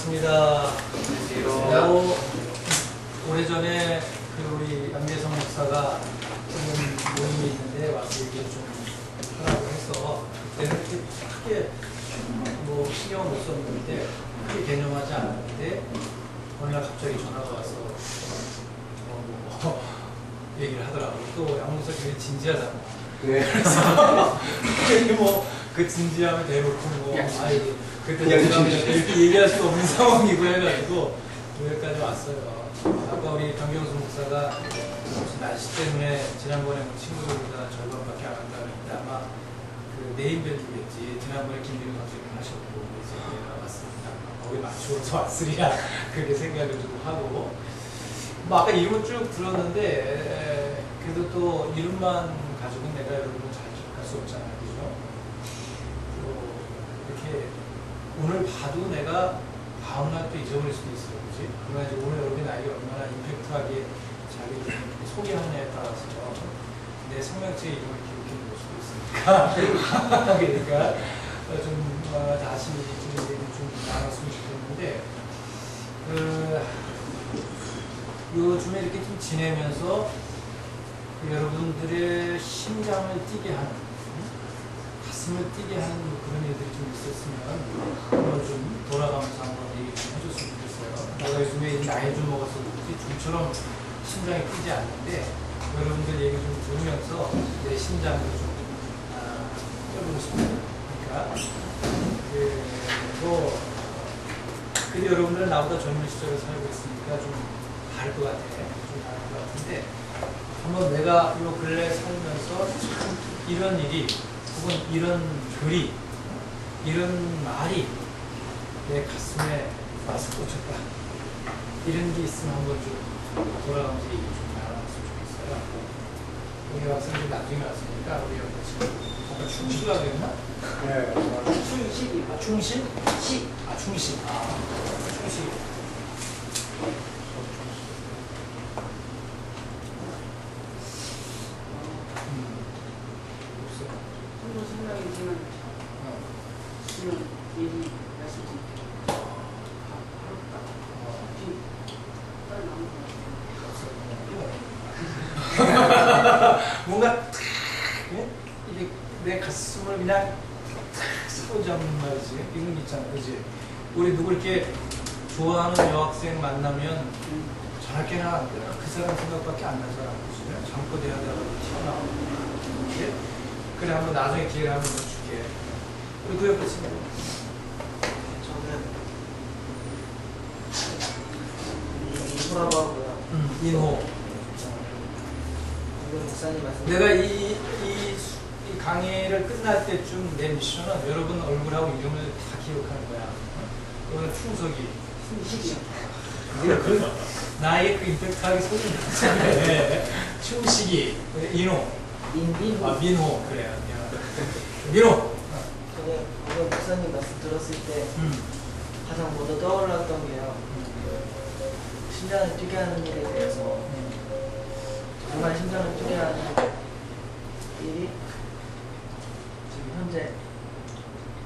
반갑습니다. 오래전에 우리 양재성 목사가 지금 모임이 있는데 와서 얘기 좀 하라고 해서 그때는 크게 뭐 신경을 못 썼는데 크게 개념하지 않았는데 어느 날 갑자기 전화가 와서 얘기를 하더라고요. 또 양 목사 되게 진지하잖아. 네. 그래서 그 진지함을 대놓고 그때 이렇게 얘기할 수 없는 상황이고 해가지고 여기까지 왔어요. 아까 우리 변경수 목사가 날씨 때문에 지난번에 친구들보다 절반밖에 안 한다고 했는데 아마 그 네임밸류겠지. 지난번에 김민우 선생님 하셨고 그래서 내가 왔습니다. 거기에 맞추어서 왔으리라 그렇게 생각을 좀 하고 아까 이름을 쭉 들었는데 그래도 또 이름만 가지고는 내가 여러분을 잘 기억할 수 없잖아요. 그죠? 이렇게 오늘 봐도 내가 다음날 또 잊어버릴 수도 있어요. 그지? 그러나 이제 오늘 여러분이 나에게 얼마나 임팩트하게 자기 소개하느냐에 따라서 내 생명체의 이름을 기억해 볼 수도 있으니까. 그러니까 좀 다시 좀 나눴으면 좋겠는데 요즘에 이렇게 좀 지내면서 여러분들의 심장을 뛰게 하는 가슴을 뛰게 하는 그런 일들이 좀 있었으면 한번 좀 돌아가면서 한번 얘기 좀 해줬으면 좋겠어요. 내가 요즘에 나이 좀 먹어서 그렇지 좀처럼 심장이 뛰지 않는데 여러분들 얘기 좀 들으면서 내 심장을 좀 뛰어보고 싶어요. 그러니까 근데 여러분들은 나보다 젊은 시절을 살고 있으니까 좀 다를 것 같아. 좀 다를 것 같은데 한번 내가 이 근래 살면서 참 이런 일이 혹은 이런 글이 이런 말이 내 가슴에 와서 꽂혔다. 이런 게 있으면 한번 좀 돌아가면서 얘기 좀 나눠봤으면 좋겠어요. 우리 학생들 나중에 왔으니까 우리 여기 지금 아까 충실이라고 했나? 네. 충실? 충실? 시? 충실. 충실. 생각이지만 지금 얘기 말씀드릴게요. 뭔가 이게 내 가슴을 그냥 사로잡는 말이지. 이런 게 있잖아, 그지? 우리 누구 이렇게 좋아하는 여학생 만나면 저렇게나 그 사람 생각밖에 안 나잖아, 그지? 잠꼬 대하다가 튀어나오고. 그래, 한번 나중에 기회를 한번 더 줄게. 우리 그 옆에 친구. 저는 인호라고 하고요. 인호. 목사님 말씀. 내가 이 강의를 끝날 때쯤 내 미션은 여러분 얼굴하고 이름을 다 기억하는 거야. 오늘 충석이. 그 나의 그 임팩트하게 소리를 듣잖아요. 충식이. 인호. 민호. 민호. 그래. 민호. 저는 오늘 목사님 말씀 들었을 때 가장 먼저 떠올랐던 게요. 심장을 뛰게 하는 일에 대해서 정말 심장을 뛰게 하는 일이 지금 현재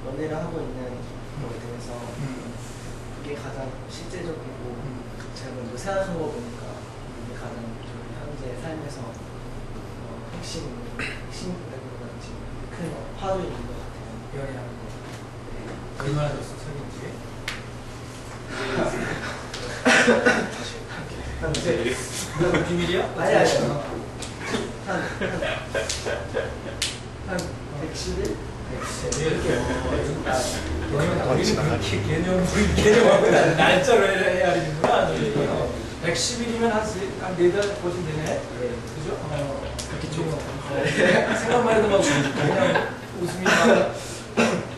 연애를 하고 있는 거에 대해서 그게 가장 실제적이고 제가 먼저 생각한 거 보니까 이게 가장 좀 현재 삶에서 핵심이라기보다 지금 큰 화두인 것 같아요. 연애하는 거. 얼마나 됐어, 사귄 지? 이거 비밀이야? 아니 한 110일? 이렇게 개념하고 날짜로 해야 되는구나. 110일이면 한 4달 보시면 되네. 그죠? 그렇게 좀 생각만 해도 막 그냥 웃음이 막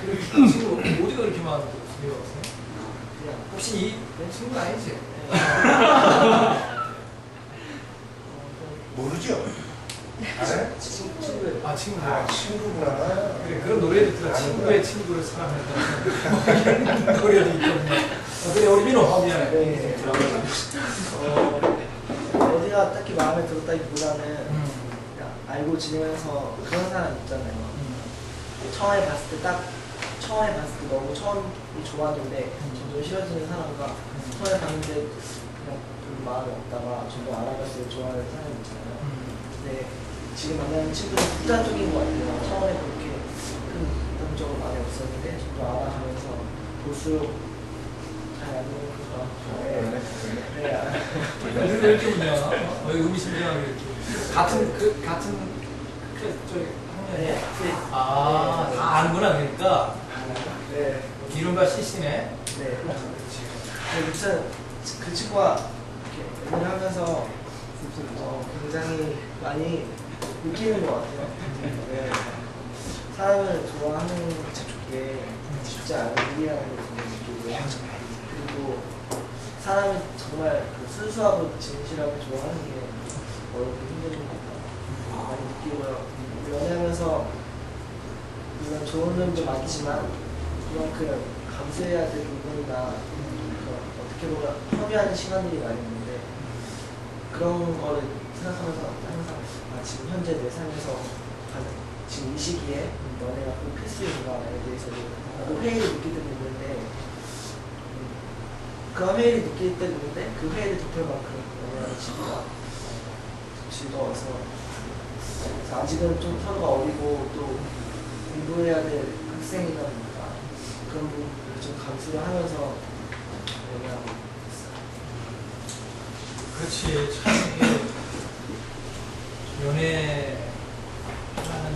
그렇게 친구 어디가 그렇게 많은데 웃음이 없어요? 혹시 이 친구는 아니지? 모르죠? 알아요? 친구예요. 친구야. 친구구나. 그래, 그런 노래도 들어. 친구의 친구를 사랑한다. 이런 노래도 있거든요. 그래, 우리 민호. 미안해. 네. 어디가 딱히 마음에 들었다기보다는 그냥 알고 지내면서 그런 사람 있잖아요. 처음에 봤을 때 너무 처음이 좋았는데 점점 점점 싫어지는 사람과 처음에 봤는데 그냥 별로 마음이 없다가 점점 알아갈수록 좋아하는 사람이 있잖아요. 근데 지금 만나는 친구는 극단적인 것 같아요. 처음에 그렇게 큰 감정은 많이 없었는데 점점 알아가면서 볼수록 잘 안 되는 거죠. 네. 왜 이렇게 웃냐? 왜 의미심장하게 이렇게 같은 저기 학년이에요? 다 아는구나. 그러니까 네. 이른바 CC네. 네. 네, 무슨 그 친구가 이렇게 연애를 하면서 굉장히 많이 느끼는 것 같아요. 네. 사람을 좋아하는 게 쉽지 않은 일이라는 걸 느끼고요. 그리고 사람을 정말 그 순수하고 진실하게 좋아하는 게 어렵고 힘든 것 많이 느끼고요. 연애하면서 물론 좋은 점도 많지만 그만큼 감수해야 될 부분이나 어떻게 보면 협의하는 시간들이 많이 있는데 그런 거를 생각하면서 항상 지금 현재 내 삶에서 지금 이 시기에 연애가 꼭 필수인가에 대해서 회의를 느낄 때도 있는데 그런 회의를 느낄 때도 있는데 그 회의를 덮을 만큼 연애하는 시기가 즐거워서 아직은 좀 서로가 어리고 또 공부해야 될 학생이다 보니까 그런 부분을 좀 감수를 하면서 연애하고 있어요. 그렇지. 참 이게 연애하는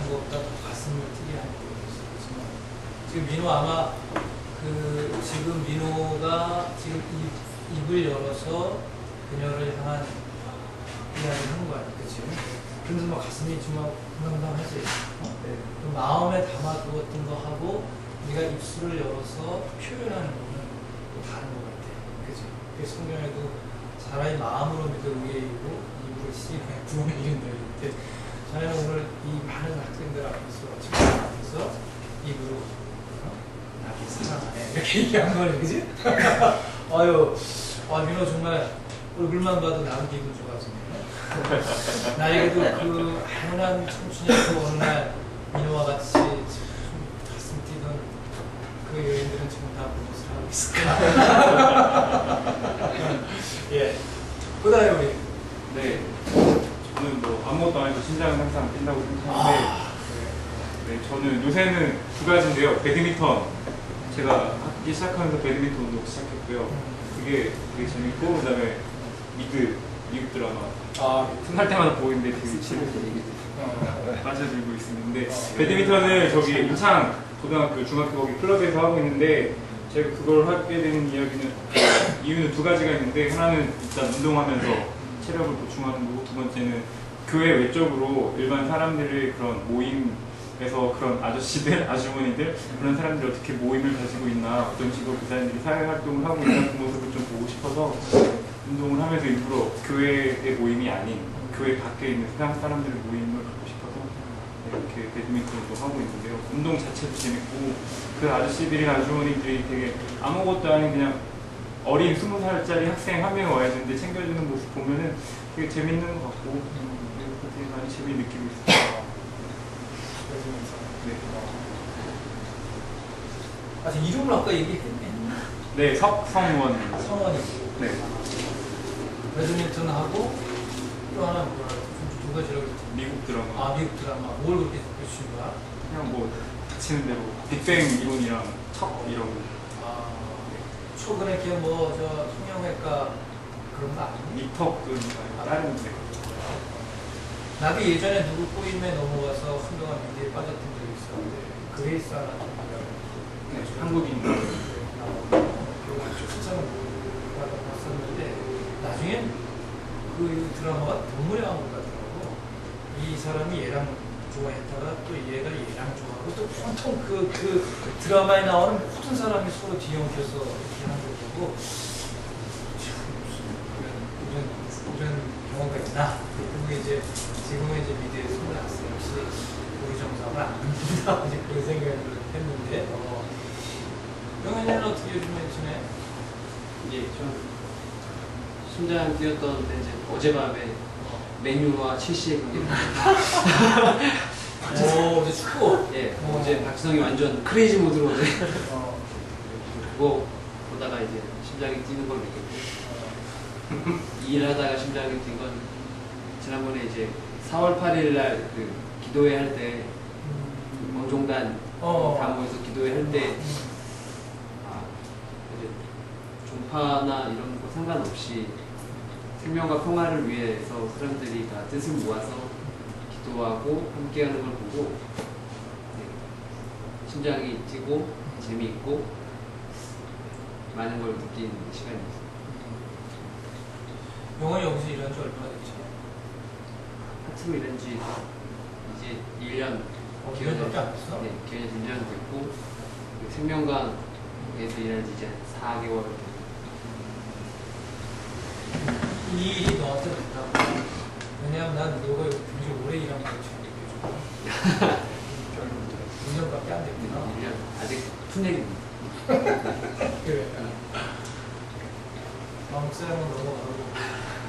것보다 더 가슴을 뛰게 하는 게 있지만 지금 민호 아마 지금 민호가 지금 입을 열어서 그녀를 향한 이야기를 하는 거 아니야, 그치? 그래서 막 가슴이 정말 쿵당쿵당하지. 그 마음에 담아두었던 거 하고 네가 입술을 열어서 표현하는 거는 또 다른 것 같아, 그치? 그래서 성경에도 사람이 마음으로 믿어 의에 이르고 입으로 시인하여 구원에 이른다 이럴 때 자네는 오늘 이 많은 학생들 앞에서 친구들 앞에서 입으로 나를 사랑하네 이렇게 얘기한 거네, 그치? 아유, 민호 정말 얼굴만 봐도 나는 기분 좋아지네. 나에게도 그 아련한 청춘의 어느 날 민호와 같이 가슴 뛰던 그 여인들은 지금 다 무엇을 하고 있을까? 예. 그 다음에 우리. 네. 저는 뭐 아무것도 안 해도 심장은 항상 뛴다고 생각하는데, 네, 저는 요새는 두 가지인데요. 배드민턴. 제가 하기 시작하면서 배드민턴 운동 시작했고요. 그게 되게 재밌고, 그 다음에 미국 드라마. 틈날 때마다 보이는데 되게 재밌게 빠져들고 있는데, 배드민턴을 저기 인창 고등학교, 중학교 거기 클럽에서 하고 있는데, 제가 그걸 하게 되는 이유는 두 가지가 있는데, 하나는 일단 운동하면서 체력을 보충하는 거고, 두 번째는 교회 외적으로 일반 사람들의 그런 모임에서 그런 아저씨들, 아주머니들, 그런 사람들이 어떻게 모임을 가지고 있나, 어떤 식으로 그 사람들이 사회활동을 하고 있는 그 모습을 좀 보고 싶어서 운동을 하면서 일부러 교회의 모임이 아닌 교회 밖에 있는 세상 사람들의 모임을 갖고 싶어서 이렇게 배드민턴도 하고 있는데요. 운동 자체도 재밌고 그 아저씨들이나 아주머니들이 되게 아무것도 아닌 그냥 어린 20살짜리 학생 한 명이 와야 되는데 챙겨주는 모습 보면은 되게 재밌는 것 같고 되게 많이 재미 느끼고 있습니다. 네. 아직 이름을 아까 얘기했네. 네, 석성원. 성원이고. 네. 배드민턴하고 또 하나 뭐라 두 가지라고 했지? 미국 드라마. 미국 드라마. 뭘 그렇게 보신 거야? 그냥 뭐 닥치는 대로 빅뱅 이론이랑 척 이런 거. 최근에 그냥 성형외과 그런 거 아니니? 립턱은 다른데. 나도 예전에 누구 꼬임에 넘어가서 한동안 미디어에 빠졌던 적이 있었는데 그레이스 하나 네, 한국인. 출장을 봤었는데 나중엔 그 드라마가 눈물의 왕국 같더라고. 이 사람이 얘랑 좋아했다가 또 얘가 얘랑 좋아하고 또 보통 그 드라마에 나오는 모든 사람이 서로 뒤엉켜서 이렇게 하는 걸 보고 이런 경우가 있나. 그리고 이제 지금은 이제 미디어에 소문났어요. 역시 우리 정상을 안 믿는다. 이제 그런 생각을 했는데 영현이는 어떻게 요즘에 지내? 예, 좀 심장 뛰었던 이제 어젯밤에 메뉴와 첼시의 경기. 어제 축구. 예, 어제 박지성이 완전 크레이지 모드로 어제 그거 보다가 이제 심장이 뛰는 걸 느꼈고 일하다가 심장이 뛴 건 지난번에 이제 4월 8일 날 그 기도회 할 때 원종단 다 모여서 기도회 할 때 이제 종파나 이런 거 상관없이 생명과 평화를 위해서 사람들이 다 뜻을 모아서 기도하고 함께하는 걸 보고 심장이 뛰고 재미있고 많은 걸 느낀 시간이었어요. 영원히 여기서 일한 지 얼마나 됐지? 파트로 일한 지 이제 1년 1년밖에 안 됐어? 네, 기원이 1년 됐고 생명관에서 일한 지 이제 4개월 이 일이 너한테 됐다고. 왜냐면 난 너가 굉장히 오래 일한 거지. 2년밖에 안 됐구나. 1년 아직 풋내기입니다. 그래. 다음 쌤은 넘어가고.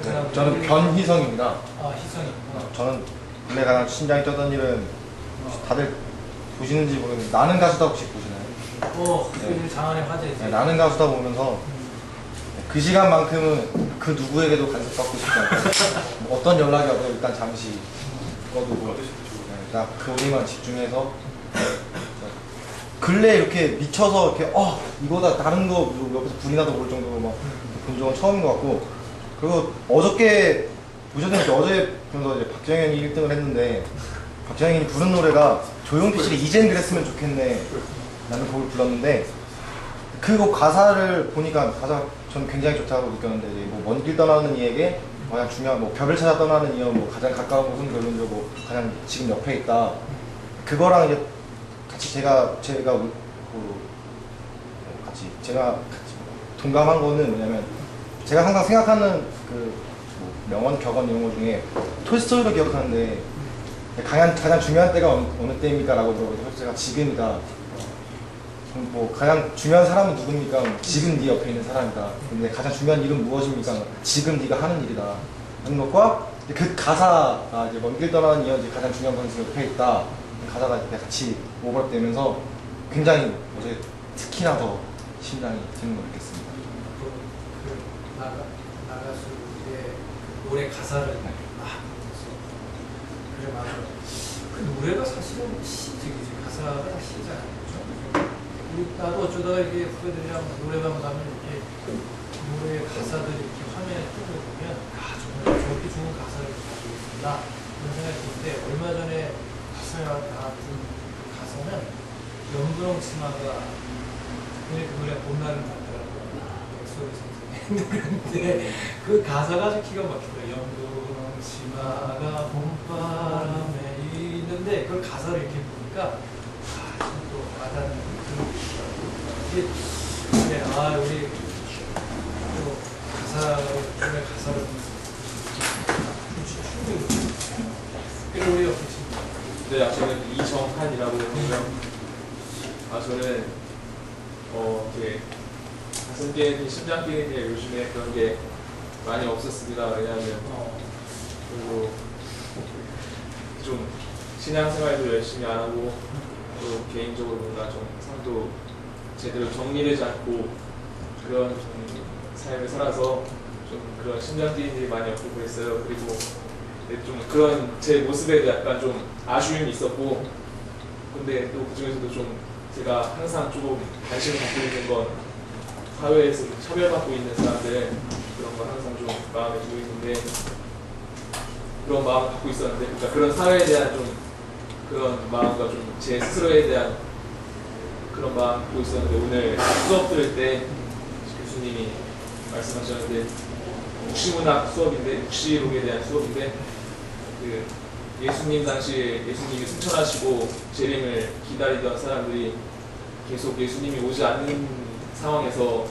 네, 저는 변희성입니다. 아, 희성이구나. 저는 원래 가장 심장이 뛰던 일은 다들 보시는지 모르겠는데 나는 가수다 혹시 보시나요? 그게 장안의 화제지. 네, 나는 가수다 보면서 그 시간만큼은 그 누구에게도 간섭받고 싶지 않고 뭐 어떤 연락이 와도 일단 잠시 꺼두고 딱 거기만 집중해서 근래 이렇게 미쳐서 이렇게 이거다 다른 거 옆에서 불이 나도 볼 정도로 막 본 적은 처음인 것 같고 그리고 어저께 보셨는지 어제 보면서 이제 박정현이 1등을 했는데 박정현이 부른 노래가 조용필 씨의 이젠 그랬으면 좋겠네 라는 곡을 불렀는데 그 곡 가사를 보니까 가사가 저는 굉장히 좋다고 느꼈는데 뭐 먼 길 떠나는 이에게 가장 중요한 뭐 벽을 찾아 떠나는 이여 뭐 가장 가까운 곳은 결론적으로 뭐 가장 지금 옆에 있다 그거랑 이제 같이 제가 동감한 거는 뭐냐면 제가 항상 생각하는 뭐 명언 격언 이런 거 중에 톨스토이를 기억하는데 가장 중요한 때가 어느 때입니까? 라고 물어보고 제가 지금이다. 뭐 가장 중요한 사람은 누굽니까? 지금 네 옆에 있는 사람이다. 근데 가장 중요한 일은 무엇입니까? 지금 네가 하는 일이다. 하는 것과 그 가사가 이제 먼 길 떠나는 이어 가장 중요한 것은 옆에 있다. 가사가 같이 오버랩되면서 굉장히 어제 특히나 더 심장이 뛰는 걸 느꼈습니다. 나가수의 노래 가사를 보면서 그래 맞아. 그 노래가 사실은 시지 가사가 다 시잖아요. 그렇죠? 나도 어쩌다가 이게 후배들이랑 노래방 가면 이렇게 노래 가사들이 이렇게 화면에 뜨는 거 보면 정말 저렇게 좋은 가사를 가지고 있구나 그런 생각이 드는데 얼마 전에 가사가 나왔던 가사는 연분홍 치마가 그 노래 봄날은 같더라고요. 엑소의 노래인데 그 가사가 아주 기가 막히더라고요. 연분홍 치마가 봄바람에 있는데 그걸 가사를 이렇게 보니까 또 와닿는 그런 이게 우리 또 노래 가사를 충분히 그리고 우리 옆에 네, 저는 이정한이라고 하고요. 저는 이렇게 가슴 뛰는 심장 뛰는 게 요즘에 그런 게 많이 없었습니다. 왜냐하면 그리고 좀 신앙생활도 열심히 안 하고 또 개인적으로 뭔가 좀 삶도 제대로 정리되지 않고 그런 좀 삶을 살아서 좀 그런 심장 뛰는 일이 많이 없고 그랬어요. 그리고 좀 그런 제 모습에도 약간 좀 아쉬움이 있었고 근데 또 그중에서도 좀 제가 항상 조금 관심을 갖고 있는 건 사회에서 좀 차별받고 있는 사람들 그런 걸 항상 좀 마음에 두고 있는데 그런 마음을 갖고 있었는데 그러니까 그런 사회에 대한 좀 그런 마음과 좀 제 스스로에 대한 그런 마음을 갖고 있었는데 오늘 수업 들을 때 교수님이 말씀하셨는데 묵시문학 수업인데 묵시록에 대한 수업인데 그 예수님 당시에 예수님이 승천하시고 재림을 기다리던 사람들이 계속 예수님이 오지 않는 상황에서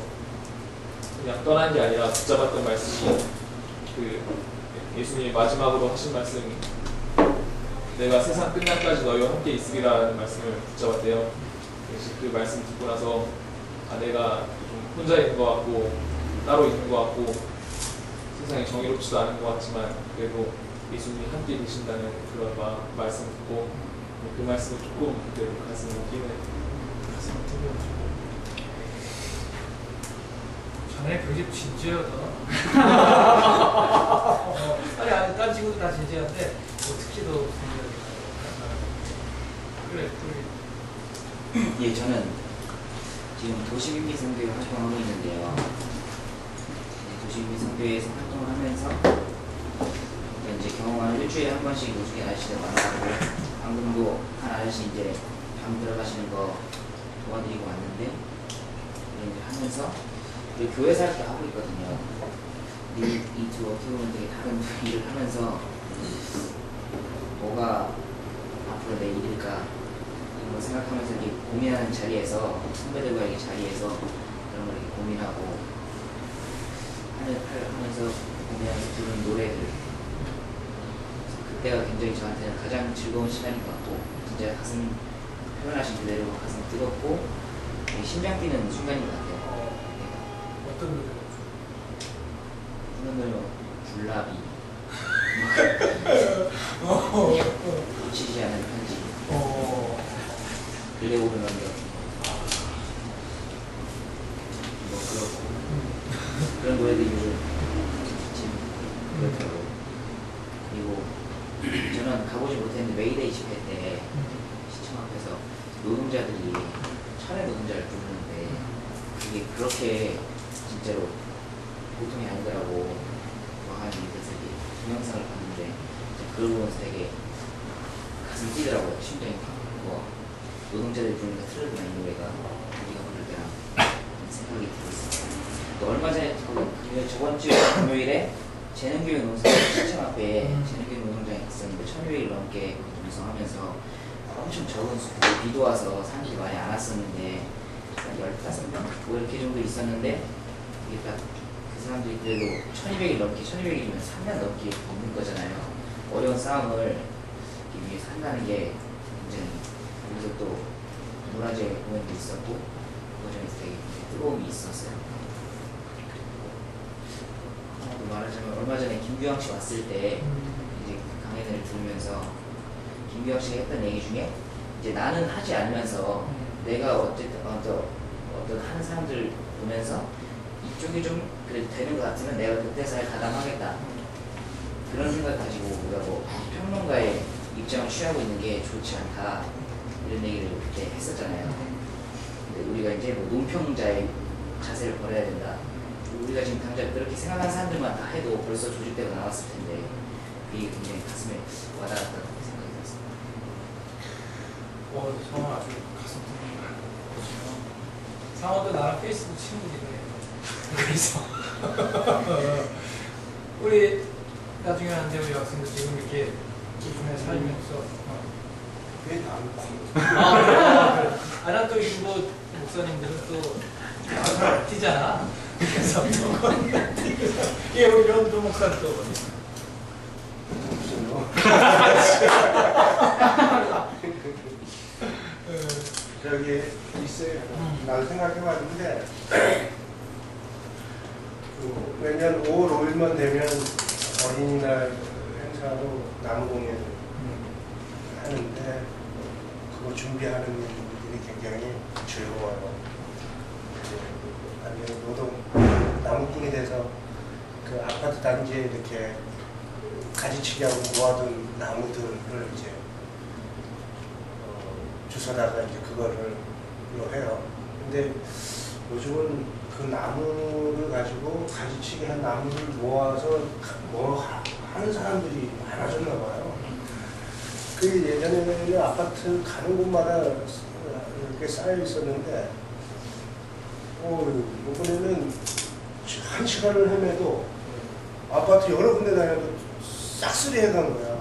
그냥 떠난 게 아니라 붙잡았던 말씀이 그 예수님이 마지막으로 하신 말씀 내가 세상 끝날까지 너희와 함께 있으리라는 말씀을 붙잡았대요. 그래서 그 말씀 듣고 나서 내가 좀 혼자 있는 것 같고 따로 있는 것 같고 세상이 정의롭지도 않은 것 같지만 그래도 예수님이 함께 계신다는 그런 말씀을 듣고 그 말씀을 조금 그대로 가슴에 끼는 가슴을 들어주고 자네 굉장히 진지하다. 아니, 딴 친구도 다 진지한데, 뭐 특히 더 진지하다. 그래, 예, 저는 지금 도시민미성교회 활동하고 있는데요. 도시민미성교회에서 활동을 하면서 이제 경험한 일주일에 한 번씩 노숙인 아저씨들 만나고, 방금도 한 아저씨 이제 방 들어가시는 거 도와드리고 왔는데, 이제 하면서 우리 교회에서 이렇게 하고 있거든요. 이두 어떻게 보면 되게 다른 일을 하면서 뭐가 앞으로 내 일일까 이런 거 생각하면서 이렇게 고민하는 자리에서 선배들과의 자리에서 그런 걸 이렇게 고민하고 하면서 고민하면서 부르는 노래들, 그때가 굉장히 저한테는 가장 즐거운 시간인 것 같고, 진짜 가슴 표현하신 그대로 가슴 뜨겁고 되게 심장 뛰는 순간인 것 같아요. 어떤 노래가 그런 노래 굴라비 놓치지 않은 편지, 글래 오르는 게 뭐 그렇고 그런 노래들이 요즘 지금 그렇더라고요. 그리고 저는 가보지 못했는데 메이데이 집회 때 시청 앞에서 노동자들이 천의 노동자를 부르는데 그게 그렇게 진짜로 보통이 아니더라고. 하는 그래서 이게 동영상을 봤는데 그걸 보면서 되게 가슴이 뛰더라고요. 심장이 뭐 노동자들이 부르는 틀어주는 이 노래가 우리가 부를 때랑 생각이 들었어요. 또 얼마 전에 저번 주 금요일에 재능교육 농성 시청 앞에 재능교육 농성장에 갔었는데 1000여일 넘게 농성하면서 엄청 적은 수, 비도 와서 사람들이 많이 안 왔었는데 한 15명? 뭐 이렇게 정도 있었는데 이게 딱 그 사람들이 그래도 1200일 넘게, 1200일이면 3년 넘게 먹는 거잖아요. 어려운 싸움을 위해서 한다는 게 굉장히, 그래서 또 문화재 공연도 있었고 그 점에서 되게 뜨거움이 있었어요. 또 말하자면 얼마 전에 김규영 씨 왔을 때 이제 강연을 들으면서 김규영 씨가 했던 얘기 중에 이제 나는 하지 않으면서 내가 어쨌든 어떤 하는 사람들 보면서 이쪽이 좀 그래도 되는 것 같으면 내가 그때 잘 가담하겠다, 그런 생각 가지고 우리가 뭐 평론가의 입장을 취하고 있는 게 좋지 않다 이런 얘기를 그때 했었잖아요. 근데 우리가 이제 뭐 논평자의 자세를 버려야 된다. 우리가 지금 당장 그렇게 생각하는 사람들만 다 해도 벌써 조직되고 나왔을 텐데 그게 굉장히 가슴에 와닿았다고 생각이 들었습니다. 상원 아주 가슴 뛰는 상원도 나랑 페이스북 친구기도 해요. 그래서 우리 나중에 한데 우리 학생들 지금 이렇게 요즘에 살면서 왜 나는 그래. 난 또 이거 목사님들은 또 잘 뛰잖아. 그래서 예, 우리 연도 목사 또 여기 있어요. 나도 생각해봤는데 매년 5월 5일만 되면 어린이날 행사로 나무 공연을 하는데 그거 준비하는 일들이 굉장히 즐거워요. 아니면 노동 나무꾼이 돼서 그 아파트 단지에 이렇게 가지치기 하고 모아둔 나무들을 이제 주워다가 이제 그거를 해요. 근데 요즘은 그 나무를 가지고 가지치기 한 나무를 모아서 뭐 하는 사람들이 많아졌나 봐요. 그 예전에는 아파트 가는 곳마다 이렇게 쌓여 있었는데 이번에는 1시간을 헤매도 아파트 여러 군데 다녀도 싹쓸이 해간 거야.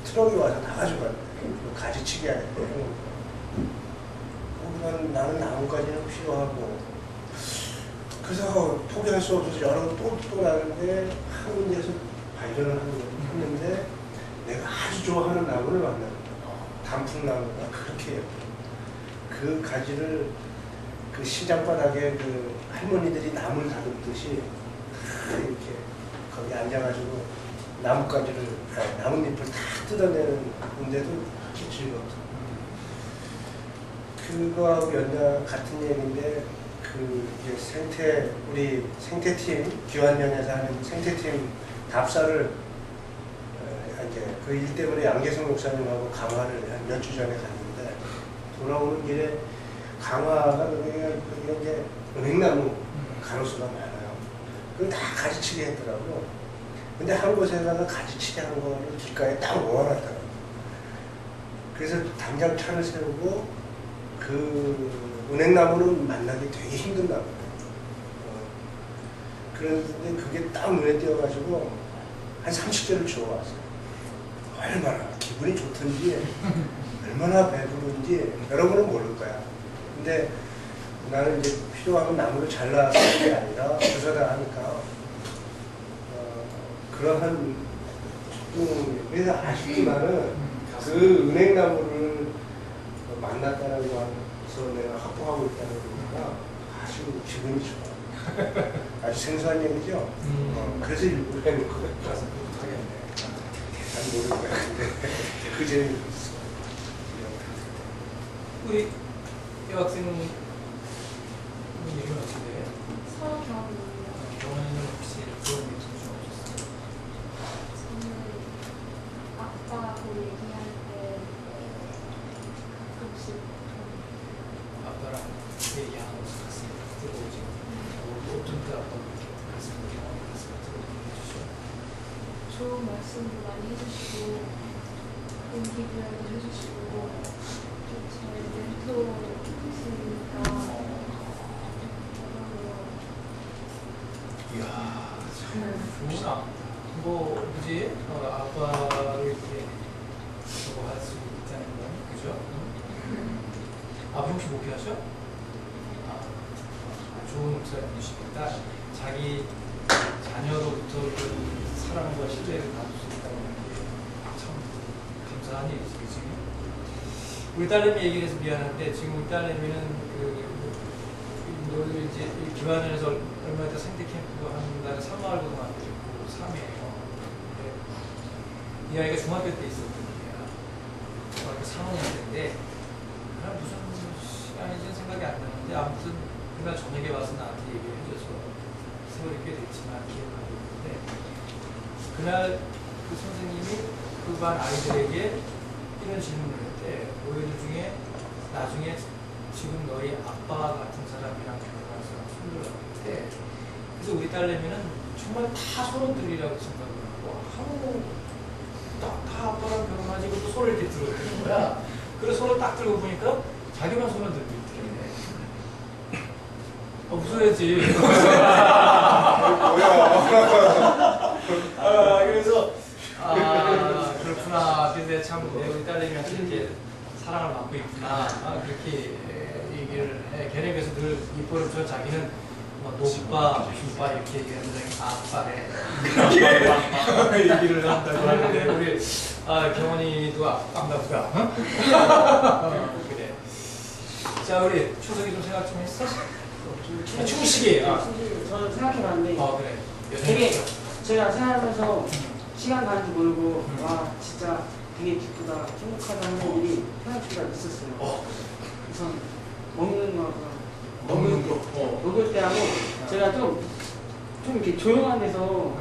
트럭이 와서 다 가져갔네. 가지치기 할 때. 나는 나무까지는 필요하고. 그래서 포기할 수 없어서 여러 또 나는데 한 군데에서 발견을 했는데 내가 아주 좋아하는 나무를 만났다. 단풍나무가 그렇게 예뻐. 그 가지를 그 시장바닥에 그 할머니들이 나무를 다듬듯이 이렇게 거기 앉아가지고 나뭇가지를, 나뭇잎을 다 뜯어내는데도 이렇게 즐겁다. 그거하고 같은 얘기인데 이게 우리 생태팀, 기완면에서 하는 생태팀 답사를 이제 그 일 때문에 양계성 목사님하고 강화를 한 몇 주 전에 갔는데 돌아오는 길에 강화가 이게 은행나무 가로수가 많아요. 그걸 다 가지치기 했더라고. 근데 한 곳에다가 가지치기 한 거를 길가에 딱 모아놨더라고. 그래서 당장 차를 세우고 그 은행나무는 만나기 되게 힘든 나무예요. 그런데 그게 딱 눈에 띄어가지고 한 30개를 주워왔어요. 얼마나 기분이 좋든지 얼마나 배부른지 여러분은 모를 거야. 근데 나는 이제 필요하면 나무를 잘라서 게 아니라 주워다 하니까 그러한 그래서 아쉽지만은 그 은행나무를 만났다는 거에서 내가 확보하고 있다는 거니까 아주 기분이 좋아. 아주 생소한 얘기죠. 그래서 일부러 해놓은 거예요. 잘 모를 거야. 근데 그 재미가 있어. 우리 여학생 이름은 어떻게 돼요? 서경이요. 경원이는 혹시 그런 게 좀 없었어요? 저는 아빠하고 얘기할 때 가끔씩 아빠랑 얘기하는 것을 가슴에 들어오지. 어떤 때 아빠가 이렇게 가슴에 들어오게 해주셔? 좋은 말씀도 많이 해주시고 동기부여도 해주시고 제 멘토이시니까 이야, 참 좋구나. 뭐지? 아빠를 이렇게 저거 할 수 있다는 건, 그죠? 아버지 혹시 목회하셔? 좋은 목사님이시니까 자기 자녀로부터 그 사랑과 신뢰를 받을 수 있다는 게 참 감사한 일이지, 그치? 우리 딸내미 얘기를 해서 미안한데 지금 우리 딸내미는 이제 기완에서 얼마 있다 생태 캠프 하는 날에 산마을고등학교 있고 3회예요. 이 아이가 중학교 때 있었던 일이야. 중학교 3학년 때인데 무슨 시간인지는 생각이 안 나는데 아무튼 그날 저녁에 와서 나한테 얘기를 해줘서 세월이 꽤 됐지만 기억하고 있는데 그날 그 선생님이 그 반 아이들에게 이런 질문을 했대. 너희들 중에 나중에 지금 너희 아빠 같은 사람이랑 결혼할 사람 손들라고 했대. 그래서 우리 딸내미는 정말 다 서른들이라고 생각을 하고 다 아빠랑 결혼하지. 그것도 손을 이렇게 들어주는 거야. 그래서 손을 딱 들고 보니까 자기만 손을 들고 있더래. 웃어야지. 뭐야. 그래서 그렇구나. 근데 참 우리 딸내미한테 이렇게 사랑을 받고 있구나. 그렇게 얘기를 해. 걔네 그래서 늘 이뻐를 자기는 뭐 노빠, 슈빠 이렇게 얘기하는데 아빠래. 얘기를 한다고 하는데 우리 경원이도 아빠인가 보다. 그래. 자 우리 추석이 좀 생각 좀 했어? 충식이. 저는 생각해봤는데 그래. 되게 제가 생각하면서 시간 가는 줄 모르고 와 진짜 되게 기쁘다 행복하다는 일이 생각보다 있었어요. 우선 먹는 거하고 먹을 때 하고 제가 좀 이렇게 조용한 데서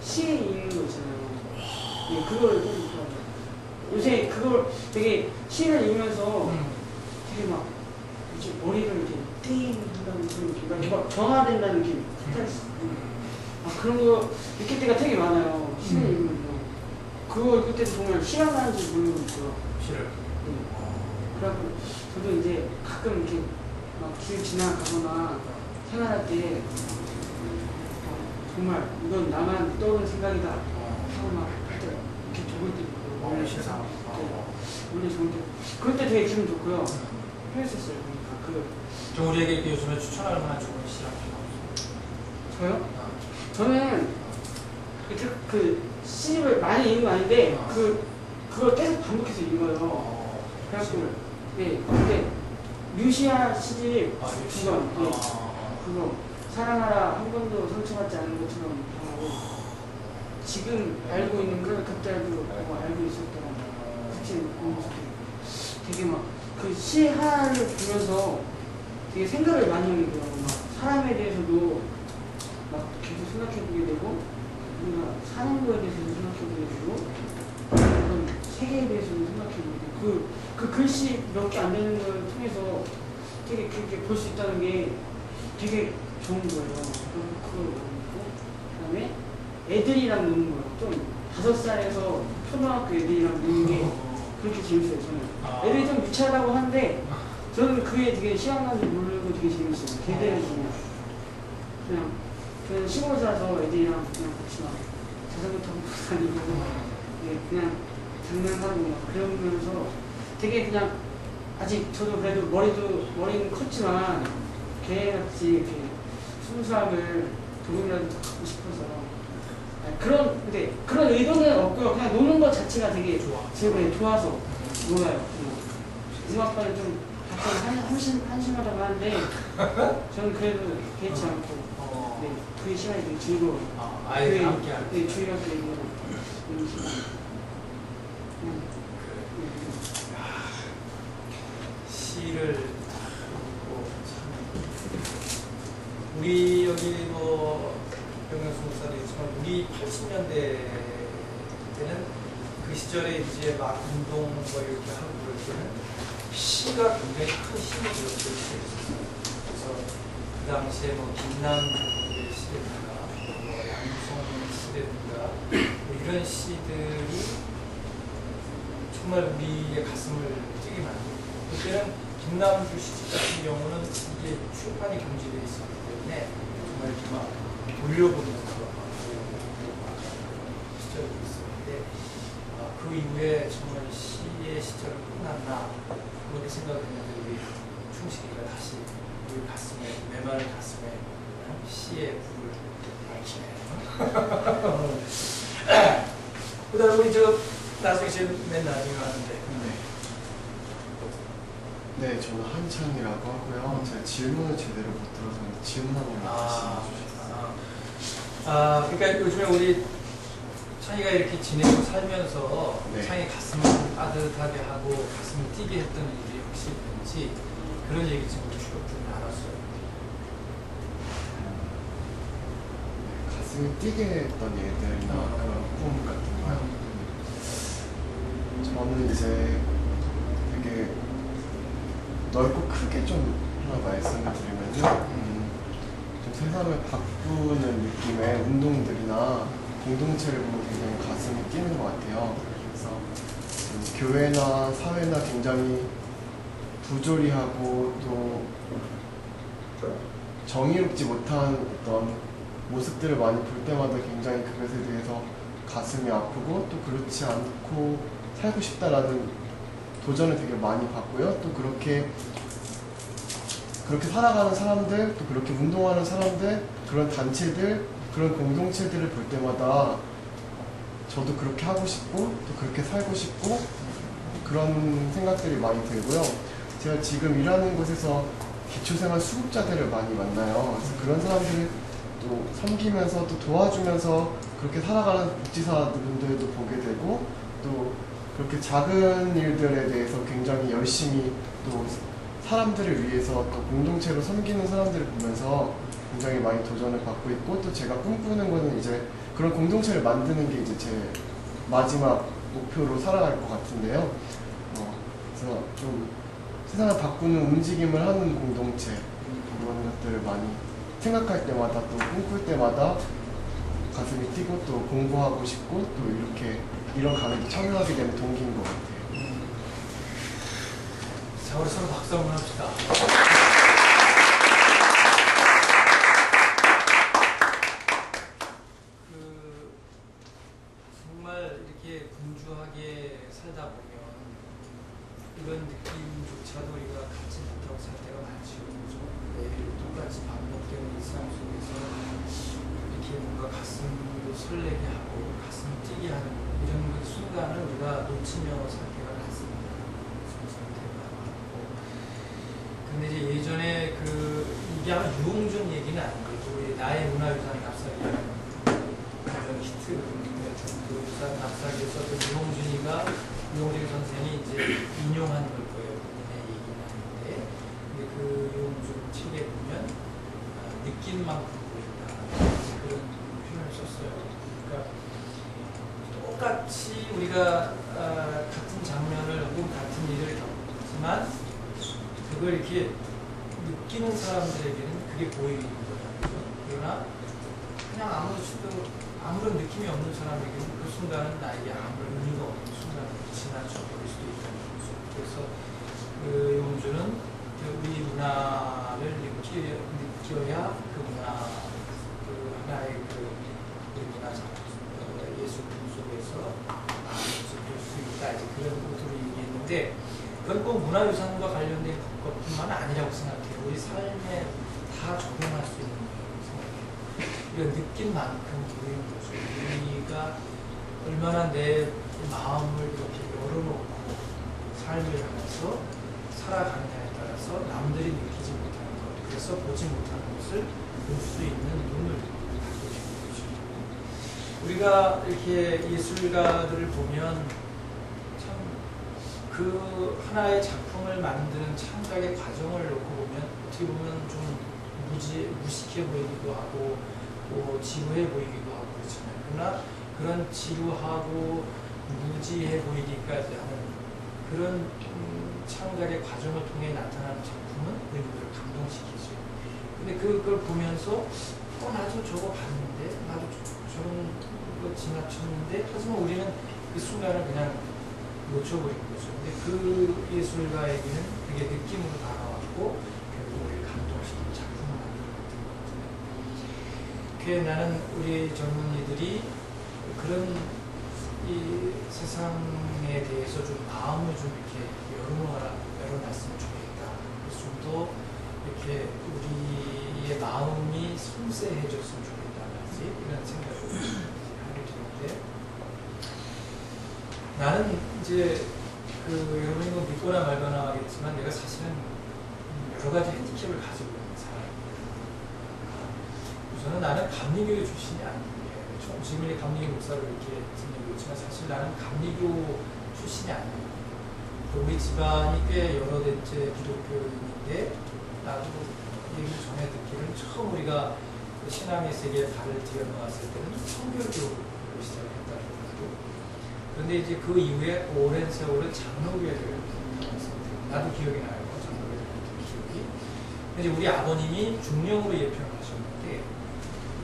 시 읽는 거 있잖아요. 네, 그걸 좀 좋아해요. 요새 그걸 되게 시를 읽으면서 되게 막 이렇게 머리를 이렇게 띵 한다는 그런 느낌, 그러니까 막 정화된다는 느낌. 그런 거 느낄 때가 되게 많아요. 시를 읽으면서. 그거 읽을 때도 정말 시간 가는 줄 모르고 있고요. 시를. 그래갖고 저도 이제 가끔 이렇게 막 길 지나가거나 생활할 때 정말 이건 나만 떠오르는 생각이다 하고 막 할 때 이렇게 적을 때 있고 원래 시상. 원래 좋을 때 그럴 때 되게 기분 좋고요. 편했었어요. 그러니까 저 우리에게 이렇게 요즘에 추천할 만한 좋은 시랑 저요? 저는 그 시를 많이 읽는 거 아닌데 그걸 계속 반복해서 읽어요. 그래갖고 네 근데 류시아 시집 그거 사랑하라 한 번도 상처받지 않은 것처럼 하고 지금 알고 있는 걸 그때 알고 있었더라고요. 그치 되게 막 그 시 하나를 보면서 되게 생각을 많이 하게 돼요. 막 사람에 대해서도 막 계속 생각해보게 되고, 우리가 사는 거에 대해서도 생각해보게 되고, 어떤 세계에 대해서도 생각해보게 되고, 그 글씨 몇 개 안 되는 걸 통해서 되게 그렇게 볼 수 있다는 게 되게 좋은 거예요. 그걸 원했고, 그 다음에 애들이랑 노는 거예요. 좀 5살에서 초등학교 애들이랑 노는 게 그렇게 재밌어요, 저는. 애들이 좀 유치하다고 하는데, 저는 그게 되게 시간 가는 줄 모르고 되게 재밌어요. 되게 그냥 저는 시골 살아서 애들이랑 그냥 같이 막 자전거 타고 다니고, 네, 그냥 장난하고 막 그러면서 되게 그냥 아직 저도 그래도 머리는 컸지만 걔같이 이렇게 순수함을 조금이라도 더 갖고 싶어서 근데 그런 의도는 없고요. 그냥 노는 것 자체가 되게 좋아서 놀아요. 음악과는 좀 가끔 한심하다고 하는데 저는 그래도 개의치 않고 네, 그 시간이 되게 즐거워요. 아이들 함께 하는 네, 주의가 되게 이런 시간. 시를 우리 여기 뭐 병영수 목사도 있지만 우리 80년대 때는 그 시절에 이제 막 운동 뭐 이렇게 하고 그럴 때는 시가 굉장히 큰 힘이 되었어요. 그래서 그 당시에 뭐 김남주의 시라든가 뭐 양성 시라든가 뭐 이런 시들이 정말 우리의 가슴을 뛰게 만들고 그때는 김남주 시집 같은 경우는 이게 출판이 금지되어 있었기 때문에 정말 이렇게 막 돌려보면서 시절이 있었는데 그 이후에 정말 시의 시절은 끝났나 그렇게 생각했는데 우리 충식이가 다시 우리 가슴에 메마른 가슴에 시의 불을 밝히네요. 그다음에 우리 저 나중에 제일 맨 나중에 하는데 네, 저는 한창이라고 하고요. 제가 질문을 제대로 못 들어서 질문 한 번만 다시 해주시죠. 그러니까 요즘에 우리 창이가 이렇게 지내고 살면서 네. 창이 가슴을 따뜻하게 하고 가슴을 뛰게 했던 일이 혹시 있는지 그런 얘기 좀 알았어요. 가슴이 뛰게 했던 예들이나 그런 꿈 같은 거요. 저는 이제 되게 넓고 크게 좀 하나 말씀을 드리면요. 좀 세상을 바꾸는 느낌의 운동들이나 공동체를 보면 굉장히 가슴이 뛰는 것 같아요. 그래서 교회나 사회나 굉장히 부조리하고 또 정의롭지 못한 어떤 모습들을 많이 볼 때마다 굉장히 그것에 대해서 가슴이 아프고 또 그렇지 않고 살고 싶다라는 도전을 되게 많이 받고요. 또 그렇게 살아가는 사람들, 또 그렇게 운동하는 사람들, 그런 단체들, 그런 공동체들을 볼 때마다 저도 그렇게 하고 싶고 또 그렇게 살고 싶고 그런 생각들이 많이 들고요. 제가 지금 일하는 곳에서 기초생활 수급자들을 많이 만나요. 그래서 그런 사람들을 또 섬기면서 또 도와주면서 그렇게 살아가는 복지사분들도 보게 되고 또 그렇게 작은 일들에 대해서 굉장히 열심히 또 사람들을 위해서 또 공동체로 섬기는 사람들을 보면서 굉장히 많이 도전을 받고 있고 또 제가 꿈꾸는 거는 이제 그런 공동체를 만드는 게 이제 제 마지막 목표로 살아갈 것 같은데요. 그래서 좀 세상을 바꾸는 움직임을 하는 공동체 그런 것들을 많이 생각할 때마다 또 꿈꿀 때마다 가슴이 뛰고 또 공부하고 싶고 또 이렇게 이런 강의에 참여하게 되는 동기인 것 같아요. 자, 우리 서로 박수 한번 합시다. 정말 이렇게 분주하게 살다 보면 이런 느낌조차도 우리가 갖지 못하고 살 때가 많죠. 매일 똑같이 반복되는 일상 속에서 이렇게 뭔가 가슴을 설레게 하고 가슴 뛰게 하는 이런 순간을 우리가 놓치며 살 때가 많습니다. 근데 이제 예전에 이게 아마 유홍준 얘기는 아니고 우리 나의 문화유산 납작이라는 그런 히트 문화유산 납작에 썼던 유홍준 선생이 이제 인용한 걸 거예요. 얘기는 하는데 근데 그 유홍준 느낀 만큼 보인다. 그런 표현을 썼어요. 그러니까 똑같이 우리가 같은 장면을 혹은 같은 일을 겪지만 그걸 이렇게 느끼는 사람들에게는 그게 보이는 거죠. 그러나 그냥 아무런 느낌이 없는 사람에게는 그 순간은 나에게 아무런 의미가 없는 순간을 지나쳐 버릴 수도 있다는 거죠. 그래서 그 용주는 우리 문화를 느껴야 그 문화, 그 하나의 우리 문화 예술 속에서 볼 수 있다. 이제 그런 것들을 얘기했는데 그건 꼭 문화유산과 관련된 것뿐만 아니라고 생각해요. 우리 삶에 다 적용할 수 있는 거라고 생각해요. 우리가 느낀 만큼 보이는 거죠. 우리가 얼마나 내 마음을 이렇게 열어놓고 삶을 하면서 살아가느냐에 따라서 남들이 느끼지 못하는 것, 그래서 보지 못하는 것을 볼 수 있는 눈을 갖게 되는 거죠. 우리가 이렇게 예술가들을 보면 참 그 하나의 작품을 만드는 창작의 과정을 놓고 보면 어떻게 보면 좀 무식해 보이기도 하고 또 지루해 보이기도 하고 그렇잖아요. 그러나 그런 지루하고 무지해 보이기까지 하는 그런 창작의 과정을 통해 나타나는 작품은 우리들을 감동시키죠. 근데 그걸 보면서 나도 저거 봤는데 나도 저런 거 지나쳤는데 하지만 우리는 그 순간을 그냥 놓쳐버린 거죠. 근데 그 예술가에게는 그게 느낌으로 다가왔고 결국 우리를 감동시킨 작품을 만들었던 것 같아요. 그게 나는 우리 젊은이들이 그런 이 세상에 대해서 좀 마음을 좀 이렇게 열어놨으면 좋겠다. 좀 더 이렇게 우리의 마음이 섬세해졌으면 좋겠다든지 이런 생각을 하게 되는데 나는 이제 여러분이 뭐 믿거나 말거나 하겠지만 내가 사실은 여러 가지 핸디캡을 가지고 있는 사람입니다. 우선은 나는 감리교 출신이 아니에요. 지금 이 감리교 목사로 이렇게 지내고 있지만 사실 나는 감리교 출신이 아니에요. 우리 집안이 꽤 여러 대째 기독교인인데 나도 얘기를 전해 듣기를 처음 우리가 신앙의 세계에 발을 들여놓았을 때는 성결교를 시작했다고 하고 그런데 이제 그 이후에 오랜 세월을 장로교회를 다녔습니다. 나도 기억이 나요. 장로교회를 다녔던 기억이. 근데 우리 아버님이 중령으로 예편을 하셨는데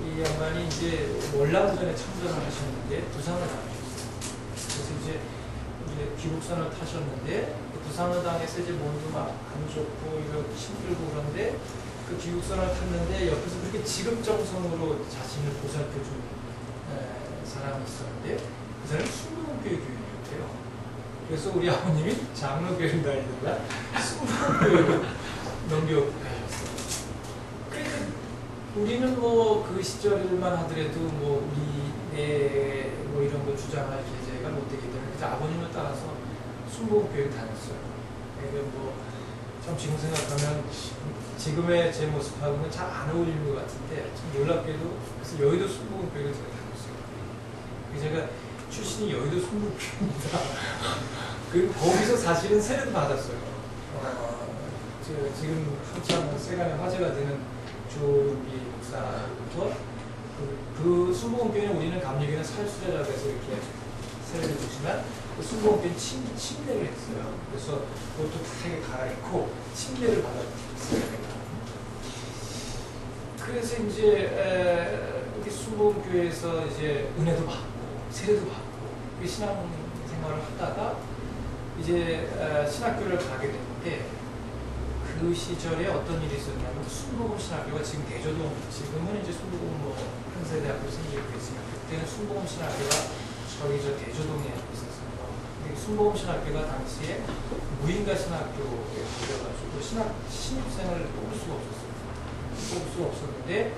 이 양반이 이제 월남전에 참전을 하셨는데 부상을 당하셨어요. 그래서 이제 귀국선을 타셨는데 그 부상을 당해서 이제 몸도 막 안 좋고 이렇게 힘들고 그런데 그 귀국선을 탔는데 옆에서 그렇게 지극정성으로 자신을 보살펴준 사람이 있었는데 그 사람이 순복음교회 교인이었대요. 그래서 우리 아버님이 장로교회를 다니다가 순복음교회로 넘겨가셨어요. 그러니까 우리는 뭐 그 시절만 하더라도 뭐 우리 뭐 이런 거 주장할 계제가 못 되기 때문에 그래서 아버님을 따라서 순복음교회를 다녔어요. 그러니까 뭐 참 지금 생각하면 지금의 제 모습하고는 잘 안 어울리는 것 같은데 참 놀랍게도 그래서 여의도 순복음교회를 제가 다녔어요. 제가 출신이 여의도 순복음교회입니다. 그리고 거기서 사실은 세례도 받았어요. 지금 한참 세간에 화제가 되는 조용기 목사부터 그 순복음교회는 우리는 감리교회는 살수자라고 해서 이렇게 세례를 주지만 그 순복음교회는 침례를 했어요. 그래서 옷도 다하게 갈아입고 침례를 받았어요. 그래서 이제 우리 순복음교회에서 이제 은혜도 받고 세례도 받고 신앙 생활을 하다가 이제 신학교를 가게 됐는데 그 시절에 어떤 일이 있었냐면 순복음 신학교가 지금 대조동 지금은 이제 순복음 뭐 한세대학교 생기고 있으니까 그때는 순복음 신학교가 저기 저 대조동에 있었어요. 순복음 신학교가 당시에 무인가 신학교에 들어가지고 신입생을 뽑을 수가 없었어요. 뽑을 수가 없었는데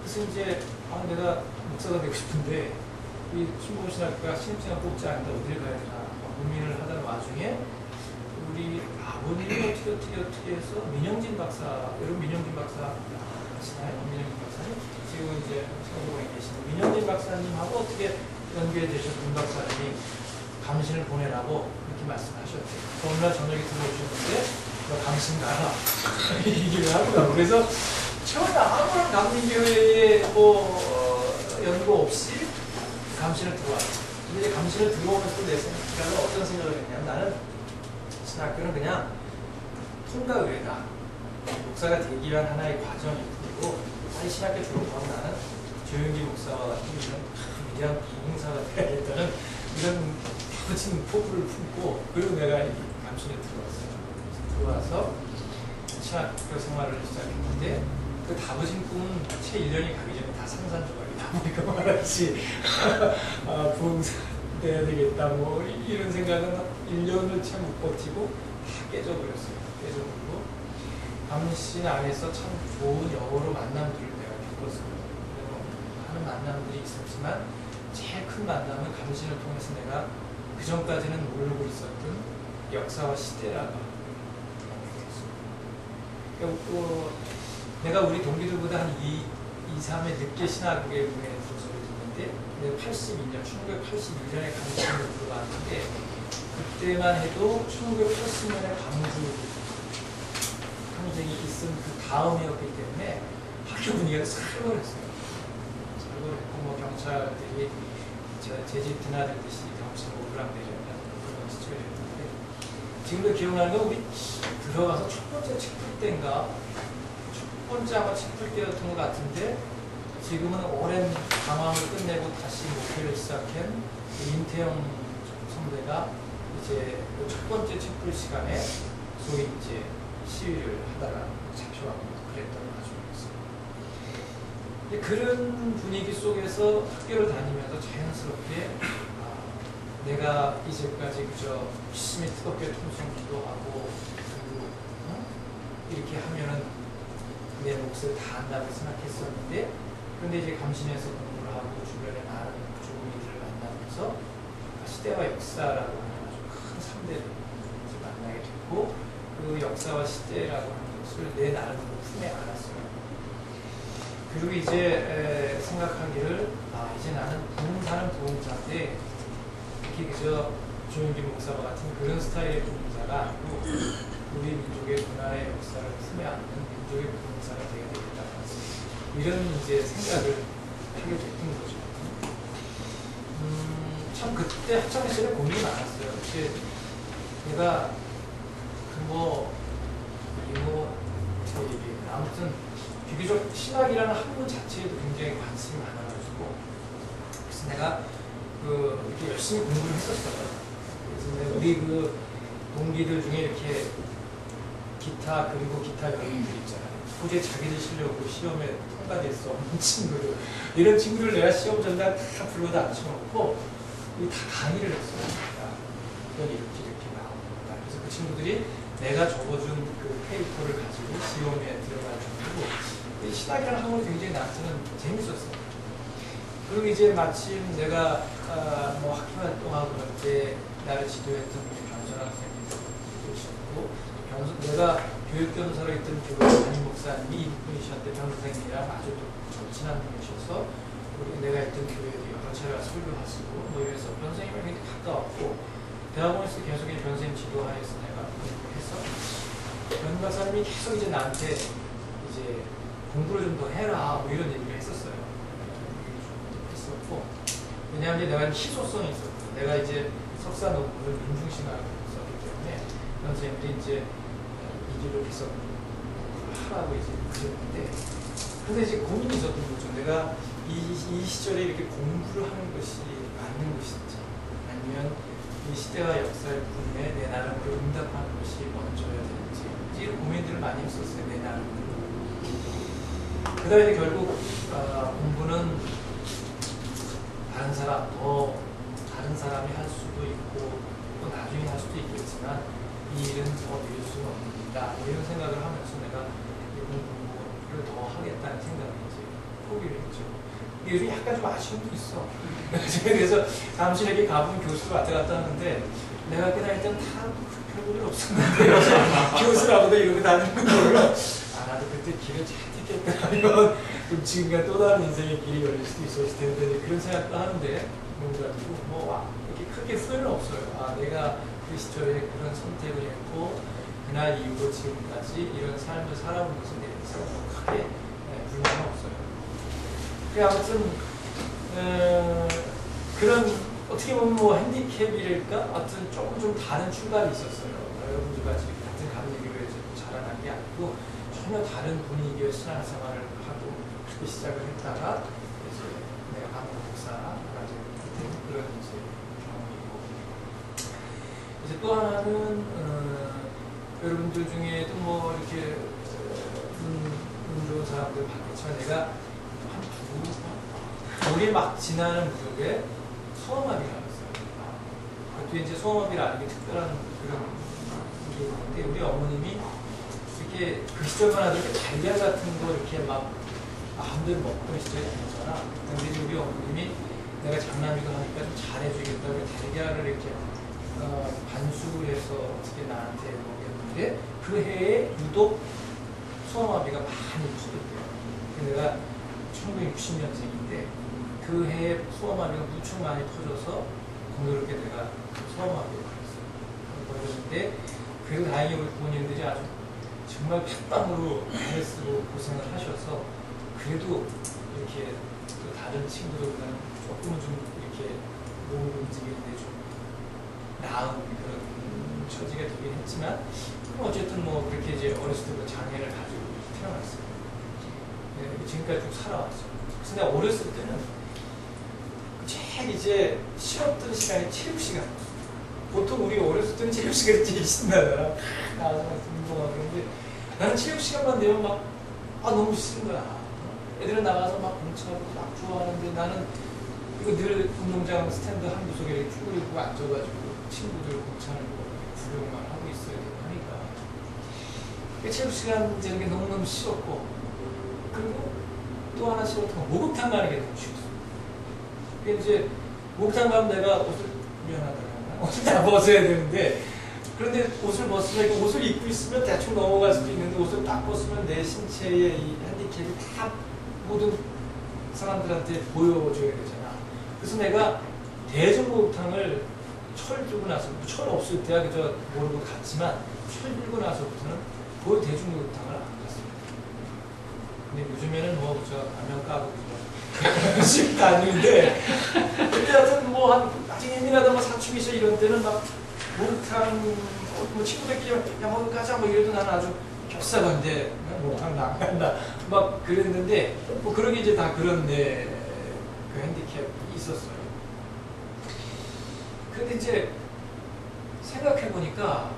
그래서 이제 내가 목사가 되고 싶은데 이 순복음 신학교가 신입생을 뽑지 않는다 어딜 가야 되나 고민을 하던 와중에 우리 아버님이 어떻게 해서 민영진 박사, 여러분 민영진 박사 아시나요? 민영진 박사님? 지금 이제 성공에 계시는 민영진 박사님하고 어떻게 연계되셔서 민 박사님이 감신을 보내라고 이렇게 말씀하셨대요. 어느 날 저녁에 들어오셨는데 너 감신 가라 얘기를 하더라고요. 그래서 전혀 아무런 감리교회에 연고 없이 감신을 들어왔어요. 근데 이제 감신을 들어오면서 내 생각은 어떤 생각을 했냐면 나는 신학교는 그냥 통과의례다. 목사가 되기 위한 하나의 과정일 뿐이고 빨리 신학교 졸업하고 나는 조용기 목사와 같은 이런 위대한 부흥사가 되어야겠다는 이런 거친 포부를 품고 그리고 내가 이 감신에 들어왔어요. 들어와서 신학교 생활을 시작했는데 그 다부진 꿈은 채 1년이 가기 전에 다 산산조각이다 보니까 말하지 부흥사 돼야 되겠다 뭐 이런 생각은 1년을 채 못 버티고 다 깨져버렸어요. 깨져버리고 감신 안에서 참 좋은 여러 만남들을 내가 겪었어요. 하는 만남들이 있었지만 제일 큰 만남은 감신을 통해서 내가 그 전까지는 모르고 있었던 역사와 시대라고 내가 우리 동기들보다 한 3회 늦게 신학에 분석을 듣는데 내가 1982년에 감신을 들어왔는데 그때만 해도 1980년에 광주 항쟁이 있은 그 다음이었기 때문에 학교 분위기가 살벌했어요. 살벌했고 뭐 경찰들이 제 집 드나들듯이 경찰 오브랑대전이나 그런 시절이었는데 지금도 기억나는 건 우리 들어가서 첫 번째 책풀 때인가 첫 번째 아마 책풀 때였던 것 같은데 지금은 오랜 방황을 끝내고 다시 목회를 시작한 임태영 선배가 이제 그 첫 번째 책풀 시간에 소위 이제 시위를 하다가 잡혀가고 그랬던 가족이었어요. 그런 분위기 속에서 학교를 다니면서 자연스럽게 내가 이제까지 그저 열심히 뜨겁게 통성 기도하고 이렇게 하면은 내 몫을 다 한다고 생각했었는데 그런데 이제 감신에서 공부를 하고 주변에 많은 좋은 이들을 만나면서 시대와 역사라고 하는 아주 큰 3대를 만나게 됐고 그 역사와 시대라고 하는 것을 내 나름으로 품에 안았어요. 그리고 이제 생각하기를 이제 나는 부흥사는 부흥사인데 이렇게 그저 조용기 목사와 같은 그런 스타일의 부흥사가 아니고 우리 민족의 문화의 역사를 품에 안는 민족의 부흥사가 되어야 되겠다. 이런 이제 생각을 하게 됐던 거죠. 참 그때 학창 시절에 고민이 많았어요. 이게 내가 어떻게 얘기해. 아무튼 비교적 신학이라는 학문 자체에도 굉장히 관심이 많아가지고 그래서 내가 이렇게 열심히 공부를 했었어요. 그래서 내가 우리 그 동기들 중에 이렇게 기타 그리고 기타 연인들 있잖아요. 도저히 자기들 실력으로 시험에 통과될 수 없는 친구들 이런 친구들 내가 시험 전날 다 불러다 앉혀놓고 다 강의를 했어요. 이건 이렇게 나옵니다. 그래서 그 친구들이 내가 적어준 그 페이퍼를 가지고 시험에 들어갈 정도로 신학이라는 학문이 굉장히 나한테는 재밌었어요. 그리고 이제 마침 내가 뭐 학교 활동하고 그럴 때 나를 지도했던 우리 변선아 선생님도 계셨고 내가 교육견사로 있던 교회 담임 목사님이 이분이셨는데 변 선생님이랑 아주 또 친한 분이셔서 내가 있던 교회도 여러 차례 와서 설교하시고 뭐 이래서 변 선생님이랑 굉장히 가까웠고 대학원에서 계속 변 선생님 지도하에서 내가 공부해서 변 박사님이 계속 이제 나한테 이제 공부를 좀 더 해라 뭐 이런 얘기를 했었어요. 했었고 왜냐하면 내가 희소성이 있었고 내가 이제 석사 논문을 민중신학을 썼기 때문에 변 선생님들이 이제 이 길로 계속 하라고 이제 그랬는데 근데 이제 고민이 있었던 거죠. 내가 이 시절에 이렇게 공부를 하는 것이 맞는 것인지 아니면 이 시대와 역사의 부분에 내 나름대로 응답하는 것이 먼저여야 되는지 이런 고민들을 많이 했었어요. 내 나름대로. 그 다음에 결국 공부는 다른 사람이 할 수도 있고 또 나중에 할 수도 있겠지만 이 일은 더 미룰 수는 없는다 이런 생각을 하면서 내가 공부를 더 하겠다는 생각을 이제 포기를 했죠. 요즘 약간 좀 아쉬움도 있어. 그래서 감신에게 가본 교수를 왔다 갔다 하는데 내가 그날 때는 다 별볼일 없었는데 교수라고도 이러고 다니는 거를 나도 그때 길을 잘 택했다 이건 좀 지금과 또 다른 인생의 길이 열릴 수도 있었을 텐데 그런 생각도 하는데 뭐 이렇게 크게 후회는 없어요. 내가 그 시절에 그런 선택을 했고 그날 이후로 지금까지 이런 삶을 살아온 것에 대해서 크게 불만은 없어요. 아무튼 그런 어떻게 보면 뭐 핸디캡이랄까? 하여튼 조금 좀 다른 출발이 있었어요. 여러분들과 지금 같은 감리교회에서 자라난 게 아니고 전혀 다른 분위기의 신앙생활을 하고 그렇게 시작을 했다가 이제 내가 감리 목사가 된 그런 이제 경험이고 이제 또 하나는 여러분들 중에도 뭐 이렇게 운 좋은 사람들 봤겠지만 내가 한 우리 막 지나는 무렵에 소아마비가 있어요. 그 뒤에 이제 소아마비를 아는 게 특별한 그런 게 있는데 우리 어머님이 이렇게 그 시절만 하더라도 이렇게 달걀 같은 거 이렇게 막 마음대로 먹던 시절이 아니잖아. 근데 우리 어머님이 내가 장남이고 하니까 좀 잘해주겠다고 달걀을 이렇게 반숙을 해서 어떻게 나한테 먹였는데 그 해에 유독 소아마비가 많이 유출됐대요. 내가 1960년생인데 그 해에 소아마비가 무척 많이 터져서 공교롭게 내가 소아마비를 걸렸는데 그래도 다행히 우리 부모님들이 아주 정말 핏방으로 애를 쓰고 고생을 하셔서 그래도 이렇게 또 다른 친구들보다는 조금은 좀 이렇게 몸을 움직이는데 좀 나은 그런 처지가 되긴 했지만 어쨌든 뭐 그렇게 이제 어렸을 때부터 장애를 가지고 태어났어요. 네, 지금까지 쭉 살아왔어요. 그래서 내가 어렸을 때는 제일 이제 싫었던 시간이 체육시간. 보통 우리 어렸을 때는 체육시간이 제일 신나잖아. 나와서 운동하고 그런데 나는 체육시간만 되면 막 너무 싫은 거야. 애들은 나가서 막 공차고 막 좋아하는데 나는 이거 늘 운동장 스탠드 한 구석에 이렇게 쭈그리고 앉아가지고 친구들 공차를 구경만 하고 있어야 되고 하니까 체육시간 되는 게 너무너무 싫었고 그리고 또 하나 싫었던 건 목욕탕 가는 게 너무 싫었어. 그게 이제 목욕탕 가면 내가 옷을 미안하다 옷을 다 벗어야 되는데 그런데 옷을 벗으면 옷을 입고 있으면 대충 넘어갈 수도 있는데 옷을 딱 벗으면 내 신체의 이 핸디캡이 다 모든 사람들한테 보여줘야 되잖아. 그래서 내가 대중목욕탕을 철 들고 나서 철 없을 때야 그저 모르고 갔지만 철 들고 나서부터는 거의 대중목욕탕을 안 갔습니다. 근데 요즘에는 뭐 저 안면 까고 쉽도 아닌데 그때 하여튼 뭐 한 아직 예민하다 뭐 사춘기 시절 이런 때는 막 목욕탕 뭐 친구들끼리 야 목욕 가자 뭐 이래도 나는 아주 겹사건데 목욕탕 안 간다 막 그랬는데 뭐 그런 게 이제 다 그런 그 핸디캡이 있었어요. 근데 이제 생각해보니까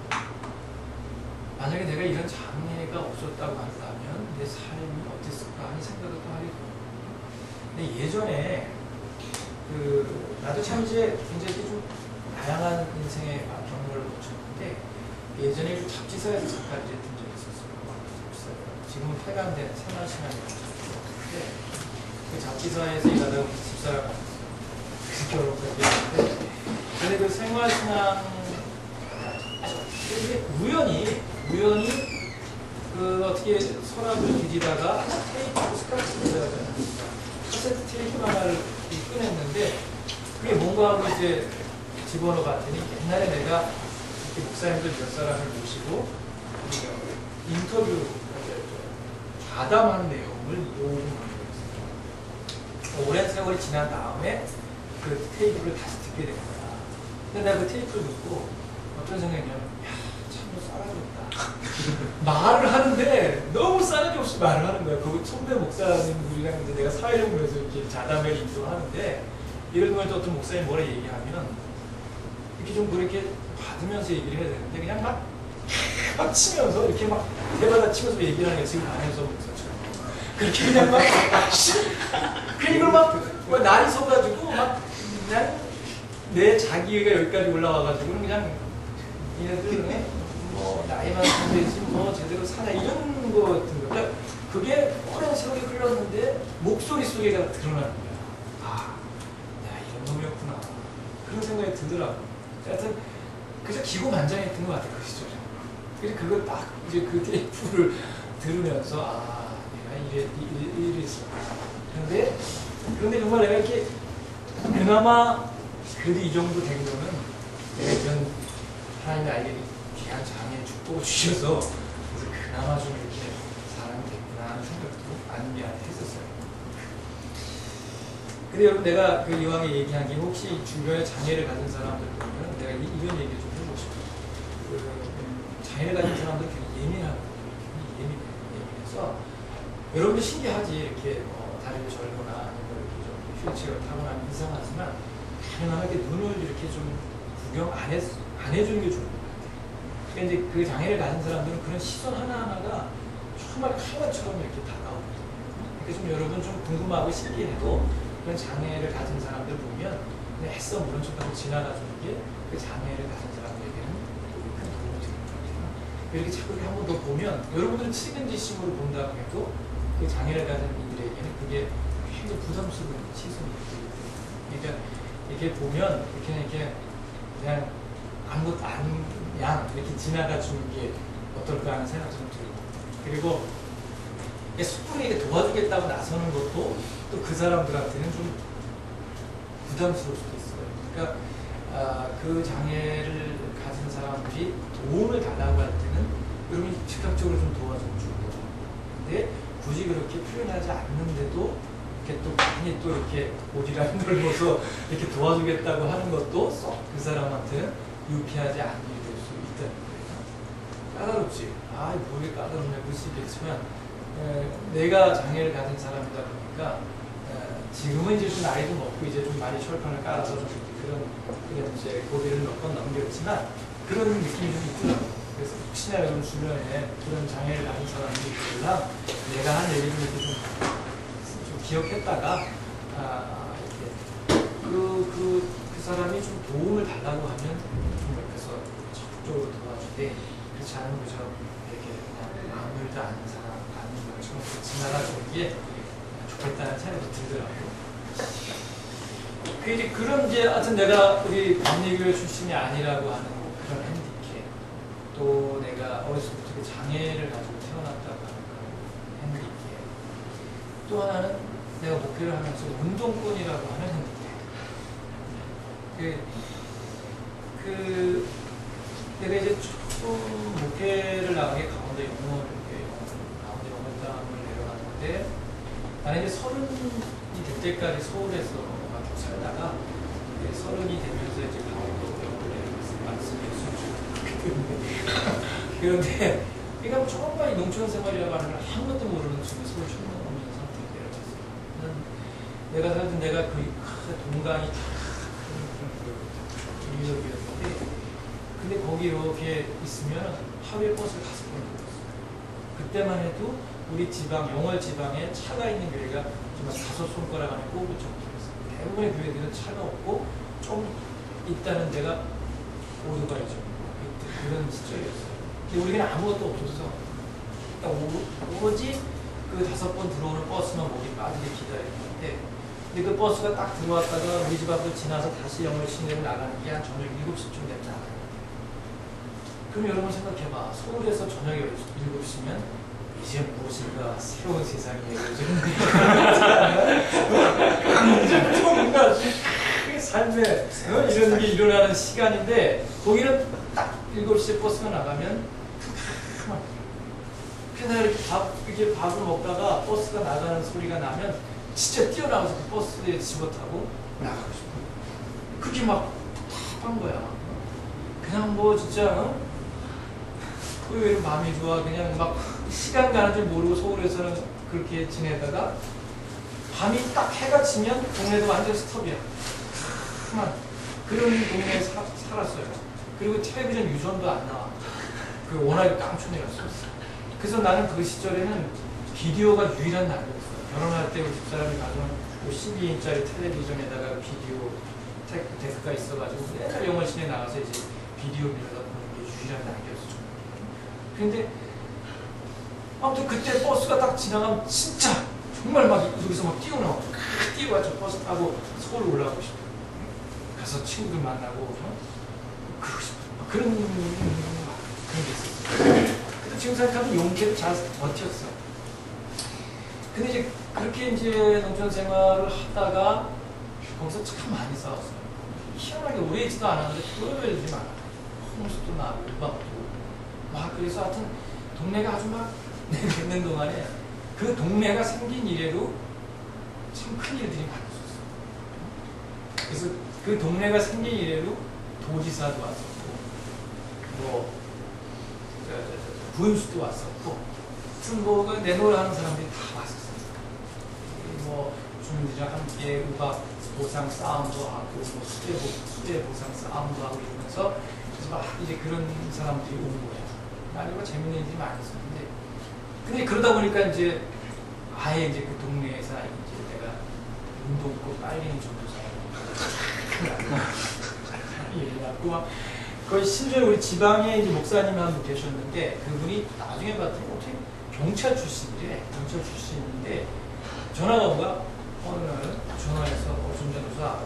만약에 내가 이런 장애가 없었다고 한다면 내 삶이 어땠을까 하는 생각을 또 하게 돼요. 근데 예전에 나도 참 이제 굉장히 좀 다양한 인생의 경험을 거쳤는데 예전에 그 잡지사에서 잠깐 이제 든 적이 있었어요. 지금은 폐간된 생활신앙이라는 잡지사인데 그 잡지사에서 일하다가 집사람 결혼까지 했는데 근데 그 생활신앙 이게 우연히 그 어떻게 서랍을 뒤지다가 테이프 스카치를 카세트 테이프 하나를 꺼냈는데 그게 뭔가 하고 이제 집어넣어 봤더니 옛날에 내가 이렇게 목사님들 몇 사람을 모시고 인터뷰 가담한 내용을 녹음한 거였어요. 오랜 세월이 지난 다음에 그 테이프를 다시 듣게 된 거야. 근데 내가 그 테이프를 듣고 어떤 생각이냐면 싸가지없다. 말을 하는데 너무 싸가지 없이 말을 하는 거야. 그 선배 목사님들이랑 이제 내가 사회를 보면서 이렇게 자담회를 인도하는데 이런 거에 어떤 목사님이 뭐라 얘기하면 이렇게 좀 그렇게 받으면서 얘기를 해야 되는데 그냥 막 치면서 이렇게 막 대받아 치면서 얘기를 하는 게 지금 안에서 목사처럼 그렇게 그냥 막 그리고 막 날이 서가지고 막 그냥 내 자기가 여기까지 올라와가지고 그냥 얘네들 뭐 나이만 되지 뭐 제대로 사냐 이런 거 같은 거. 그러니까 그게 오랜 세월이 흘렀는데 목소리 속에가 드러나는 거야. 아, 내가 이런 놈이었구나. 그런 생각이 들더라고. 하여튼 그저 기고만장했던 것 같아 그 시절에. 그래서 그걸 딱 이제 그 테이프를 들으면서 아 내가 이랬어. 그런데 정말 내가 이렇게 그나마 그래도 이 정도 된 거는 내가 이런 하나님 나에게 귀한 장애 축복을 주셔서 그래서 그나마 좀 이렇게 사람이 됐구나 하는 생각도 안 미안. 근데 여러분 내가 그 이왕에 얘기한 게 혹시 주변에 장애를 가진 사람들 보면 내가 이런 얘기 좀 해보고 싶어요. 그 장애를 가진 사람들 굉장히 예민하거든요. 예민해서 여러분도 신기하지 이렇게 다리를 절거나 아니면 이렇게 좀 휠체어를 타거나 하면 이상하지만 가능하게 눈을 이렇게 좀 구경 안 해주는 게 좋은 것 같아요. 그러니까 이제 그 장애를 가진 사람들은 그런 시선 하나하나가 정말 칼같처럼 이렇게 다가오거든요. 그러니까 좀 여러분 좀 궁금하고 신기해도 그런 장애를 가진 사람들 보면 그냥 애써 모른 척하고 지나가주는 게 그 장애를 가진 사람들에게는 큰 도움이 되는 것 같아요. 이렇게 자꾸 한 번 더 보면 여러분들은 측은지심으로 본다고 해도 그 장애를 가진 이들에게는 그게 굉장히 부담스러운 시선이 있거든요. 그러니까 이렇게 보면 이렇게 그냥 아무것도 양 이렇게 지나가 주는 게 어떨까 하는 생각이 좀 들고 그리고 섣부르게 도와주겠다고 나서는 것도 또 그 사람들한테는 좀 부담스러울 수도 있어요. 그러니까 그 장애를 가진 사람들이 도움을 달라고 할 때는 여러분이 즉각적으로 좀 도와주면 좋을 것 같아요. 근데 굳이 그렇게 표현하지 않는데도 이렇게 또 많이 또 이렇게 오지랖 넓어서 이렇게 도와주겠다고 하는 것도 썩 그 사람한테는 유피하지 않게 될 수 있다는 거예요. 까다롭지. 뭐게 까다롭냐 그럴 수 있겠지만 내가 장애를 가진 사람이다 보니까 지금은 이제 좀 나이도 먹고 이제 좀 많이 철판을 깔아서 좀 그런 이제 고비를 몇 번 넘겼지만 그런 느낌이 좀 있더라고요. 그래서 혹시나 여러분 주변에 그런 장애를 가진 사람들이 있으면 내가 한 얘기를 이렇게 좀 기억했다가 이렇게 그 사람이 좀 도움을 달라고 하면 좀 옆에서 적극적으로 도와주되 그렇지 않으면 그저 이렇게 그냥 아무 일도 아닌 사람 아닌 것처럼 지나가주는 게 좋겠다는 생각이 들더라고요. 이제 그런 이제 하여튼 내가 우리 감리교회 출신이 아니라고 하는 그런 핸디캡 또 내가 어렸을 때부터 장애를 가지고 태어났다고 하는 그런 핸디캡 또 하나는 내가 목회를 하면서 운동권이라고 하는 핸디캡 내가 이제 처음 목회를 나가게 가운데 영월당을 내려갔는데 나는 이제 30이 될 때까지 서울에서 쭉 살다가 30이 되면서 이제 강원도 영월에 말씀을 그런데 그러니까 정말 농촌 생활이라고 하는 걸 아무것도 모르는 중에 서울 촌놈 없는 상태에 내려갔어요. 내가 살던 데가 그 동강이 인위적이었는데 근데 거기 이렇게 있으면 하루에 버스를 5번 들었어요. 그때만 해도 우리 지방, 영월 지방에 차가 있는 교회가 정말 5손가락 안에 꼽을 정도였어요. 대부분의 교회들은 차가 없고 좀 있다는 데가 오토바이죠. 그런 시절이었어요. 근데 우리는 아무것도 없어서 오로지 그 5번 들어오는 버스만 목이 빠지게 기다렸는데 근데 그 버스가 딱 들어왔다가 우리 집 앞을 지나서 다시 영월 시내로 나가는 게 한 저녁 7시쯤 되면 나가요. 그럼 여러분 생각해봐. 서울에서 저녁 7시면 이제 무엇인가 새로운 세상이 이제 뭔가 삶의 이런 게 일어나는 시간인데 거기는 딱 7시에 버스가 나가면 그래서 이렇게 밥을 먹다가 버스가 나가는 소리가 나면 진짜 뛰어나가서 그 버스에 집어타고 나가고 싶어요. 그게 막 답답한 거야. 그냥 뭐 진짜 왜 마음이 좋아 그냥 막 시간 가는 줄 모르고 서울에서는 그렇게 지내다가 밤이 딱 해가 치면 동네도 완전 스톱이야. 그런 동네에 살았어요. 그리고 텔레비전 유선도 안 나와. 그 워낙에 깡촌이었어. 그래서 나는 그 시절에는 비디오가 유일한 날이었어요. 결혼할 때 우리 집사람이 가져온 12인짜리 텔레비전에다가 비디오 데크가 있어가지고 맨날 영월 시내 나가서 이제 비디오 밀어다 보는 게 유일한 날이었어. 근데 아무튼 그때 버스가 딱 지나가면 진짜 정말 막 여기서 막 뛰어나와. 뛰어가지고 버스 타고 서울 올라가고 싶어. 가서 친구들 만나고 그러고 싶어. 그런 게 있었어. 근데 지금 생각하면 용케도 잘 버텼어. 근데 이제 그렇게 이제 농촌 생활을 하다가 거기서 참 많이 싸웠어요. 희한하게 오래 있지도 않았는데 토요일들이 많아. 홍수도 나고 우박도 막 그래서 하여튼 동네가 아주 막 있는 동안에 그 동네가 생긴 이래로 참 큰 일들이 많이 있었어요. 그래서 그 동네가 생긴 이래로 도지사도 왔었고, 뭐 군수도 왔었고, 하여튼 뭐 내노라 하는 사람들이 다 왔었어요. 뭐 주민들이랑 함께 음악 보상 싸움도 하고, 뭐 수제 보상 싸움도 하고 이러면서 그래서 막 이제 그런 사람들이 온 거예요. 많이 뭐 재밌는 일이 많이 있었는데, 근데 그러다 보니까 이제 아예 이제 그 동네에서 이제 내가 운동권 빨리는 전도사라고 얘기하고 막 거의 심지어 우리 지방에 이제 목사님 한 분 계셨는데 그분이 나중에 봤더니 어떻게 경찰 출신이래. 경찰 출신인데 전화가 온가 어느 날은 전화해서 전도사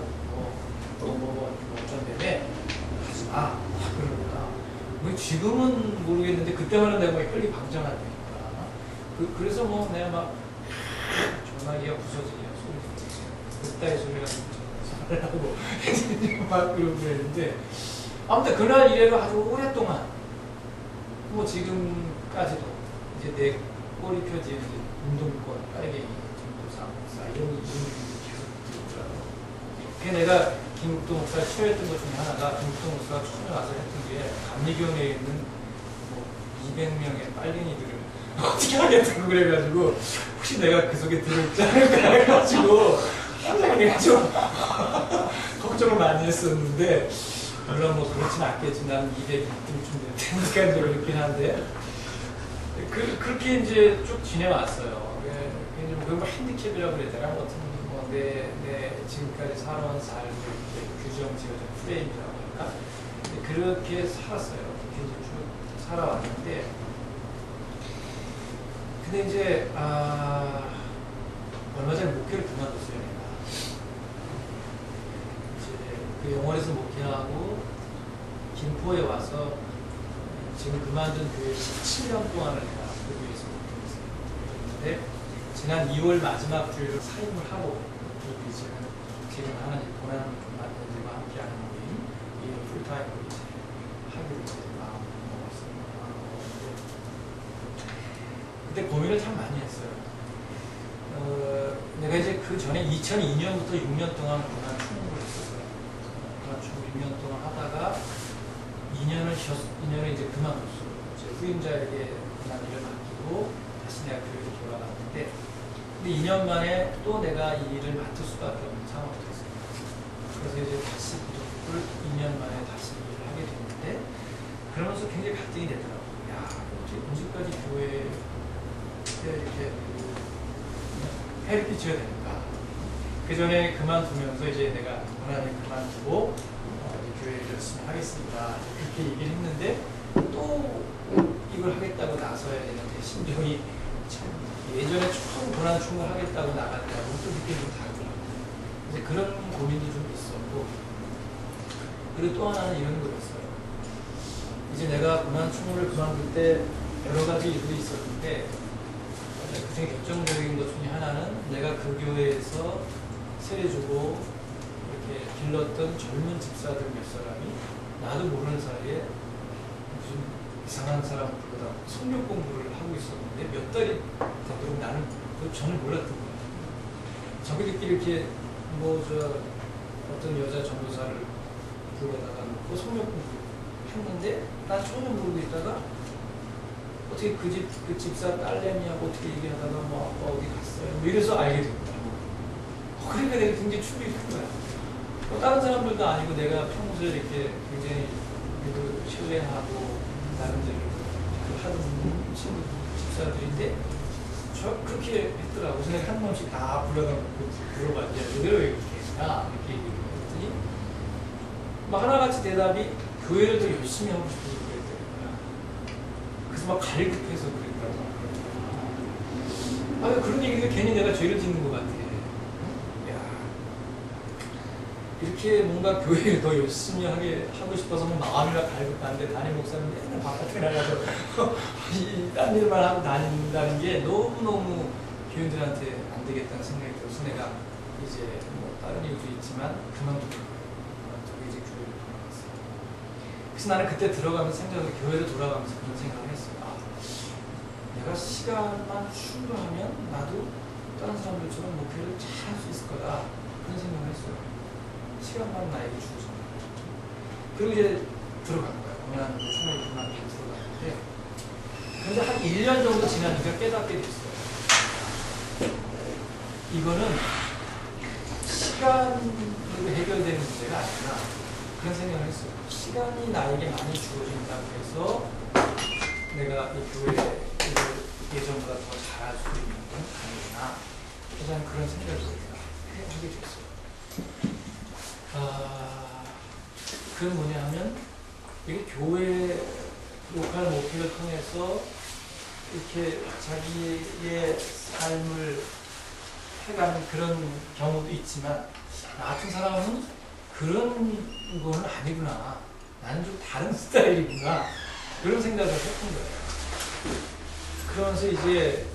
뭐 어쩐다며 하지 마 그러구나. 뭐 지금은 모르겠는데 그때만 해도 내가 뭐 혈리 방장한다니까. 그래서 뭐 내가 막 전화기가 부서지냐 소리 그따위 소리가 하려고 막 그러고 그랬는데 아무튼 그날 이래로 아주 오랫동안 뭐 지금까지도 이제 내 꼬리 표지에 운동권 빨갱이 전도사 목사 이런 이름이 계속 들더라고. 그 내가 김국도 목사를 초대했던 것 중에 하나가 김국도 목사가 처음에 와서 했던 게 감리교회에 있는 뭐 200명의 빨갱이들을 어떻게 하겠다고 그래가지고 혹시 내가 그 속에 들어있지 않을까 해가지고 항상 내가 좀 걱정을 많이 했었는데 물론 뭐 그렇진 않겠지. 난 200쯤 될 테니까 그렇긴 한데 그렇게 이제 쭉 지내왔어요. 이제 뭐 핸디캡이라고 그래야 되나? 어떤 뭐 내 지금까지 살아온 삶을 규정 지어준 프레임이라고 할까? 그렇게 살았어요. 그렇게 이제 쭉 살아왔는데 근데 이제 얼마 전에 목회를 그만뒀어요. 내가 이제 그 영월에서 목회하고 김포에 와서 지금 그만둔 교회 17년 동안을 내가 그 교회에서 목회했어요. 그런데 지난 2월 마지막 주일로 사임을 하고 이제 지금 하는 고난을 좀 만들고 함께하는 모임 이 풀타임으로 이제 하기로 이제 마음 먹었어요. 그때 고민을 참 많이 했어요. 내가 이제 그 전에 2002년부터 6년 동안 고난 충무를 했었어요. 고난 충무 6년 동안 하다가 2년을 이제 그만뒀어요. 이제 후임자에게 고난 일을 맡기고 다시 내가 교회로 돌아갔는데 근데 2년 만에 또 내가 이 일을 맡을 수밖에 없는 상황이 됐어요. 그래서 이제 다시 부족을 2년 만에 다시 일을 하게 됐는데 그러면서 굉장히 갈등이 되더라고요. 야, 어떻게 언제까지 교회에 이렇게 해를 끼쳐야 되는가. 그 전에 그만두면서 이제 내가 고난을 그만두고 이제 교회를 열심히 하겠습니다. 그렇게 얘기를 했는데 또 이걸 하겠다고 나서야 되는데 심정이 참 예전에 처음 고난 충을 하겠다고 나갔다고 또 느낌이 좀 다르더라고요. 이제 그런 고민도 좀 있었고 그리고 또 하나는 이런 거였어요. 이제 내가 고난 충을 그만둘 때 여러 가지 일들이 있었는데 그중에 결정적인 것 중에 하나는 내가 그 교회에서 세례주고 이렇게 길렀던 젊은 집사들 몇 사람이 나도 모르는 사이에 무슨 이상한 사람을 불러다 성경 공부를 하고 있었는데 몇 달이 되도록 나는 전혀 몰랐던 거예요. 자기들끼리 이렇게 어떤 여자 전도사를 불러다가 놓고 성경 공부를 했는데 난 전혀 모르고 있다가 어떻게 그 집사 딸내미하고 어떻게 얘기하다가 뭐 아빠 어디 갔어요? 뭐 이래서 알게 된 거야. 그러니까 내가 굉장히 충격이 큰 거야. 다른 사람들도 아니고 내가 평소에 이렇게 굉장히 신뢰하고 나름대로 하던 친구 집사들인데 그렇게 했더라고. 그래서 내가 한 번씩 다 불러다 놓고 물어봤지. 너네가 왜 이렇게 했냐? 이렇게 얘기를 했더니 막 하나같이 대답이 교회를 더 열심히 하고 싶어서 그랬다는 거야. 그래서 막 갈급해서 그랬다고. 그런 얘기를 괜히 내가 죄를 짓는 것 같아. 이렇게 뭔가 교회를 더 열심히 하고 싶어서 마음이나 갈급한데 담임 목사님 맨날 바깥에 나가서 딴 일만 하고 다닌다는 게 너무너무 교인들한테 안 되겠다는 생각이 들어서 내가 이제 뭐 다른 이유도 있지만 그만두고 이제 교회를 돌아갔어요. 그래서 나는 그때 들어가면서 교회를 돌아가면서 그런 생각을 했어요. 내가 시간만 충분하면 나도 다른 사람들처럼 목회를 잘 할 수 있을 거다. 그런 생각을 했어요. 시간만 나에게 주어진 거예요. 그리고 이제 들어간 거예요. 공연하는데 춤을 그만두고 들어갔는데 그런데 한 1년 정도 지나니까 깨닫게 됐어요. 이거는 시간으로 해결되는 문제가 아니라 그런 생각을 했어요. 시간이 나에게 많이 주어진다고 해서 내가 이 교회를 예전보다 더 잘할 수 있는 건 아니구나. 그래서 저는 그런 생각을 하게 됐어요. 그건 뭐냐 하면 이게 교회 로컬 목회를 통해서 이렇게 자기의 삶을 해가는 그런 경우도 있지만 나 같은 사람은 그런 거는 아니구나. 나는 좀 다른 스타일이구나. 그런 생각을 했던 거예요. 그러면서 이제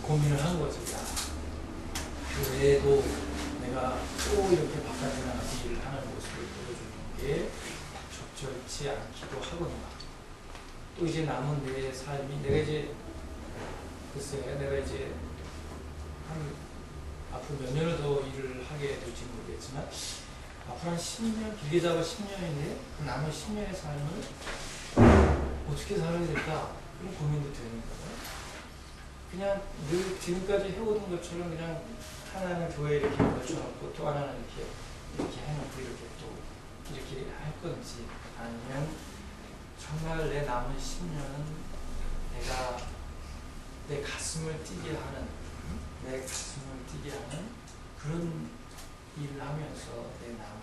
고민을 한 거지. 교회도 내가 또 이렇게 바깥에 나가서 일을 하는 모습을 보여주는 게 적절치 않기도 하거든요. 또 이제 남은 내 삶이 내가 이제 글쎄 내가 이제 한 앞으로 몇 년을 더 일을 하게 될지 모르겠지만 앞으로 한 10년, 길게 잡아 10년인데 그 남은 10년의 삶을 어떻게 살아야 될까 그런 고민도 되는 거예요. 그냥 늘 지금까지 해오던 것처럼 그냥 하나는 교회에 이렇게 걸쳐놓고 또 하나는 이렇게 해놓고 이렇게 또 이렇게 할 건지 아니면 정말 내 남은 10년은 내가 내 가슴을 뛰게 하는 그런 일을 하면서 내 남은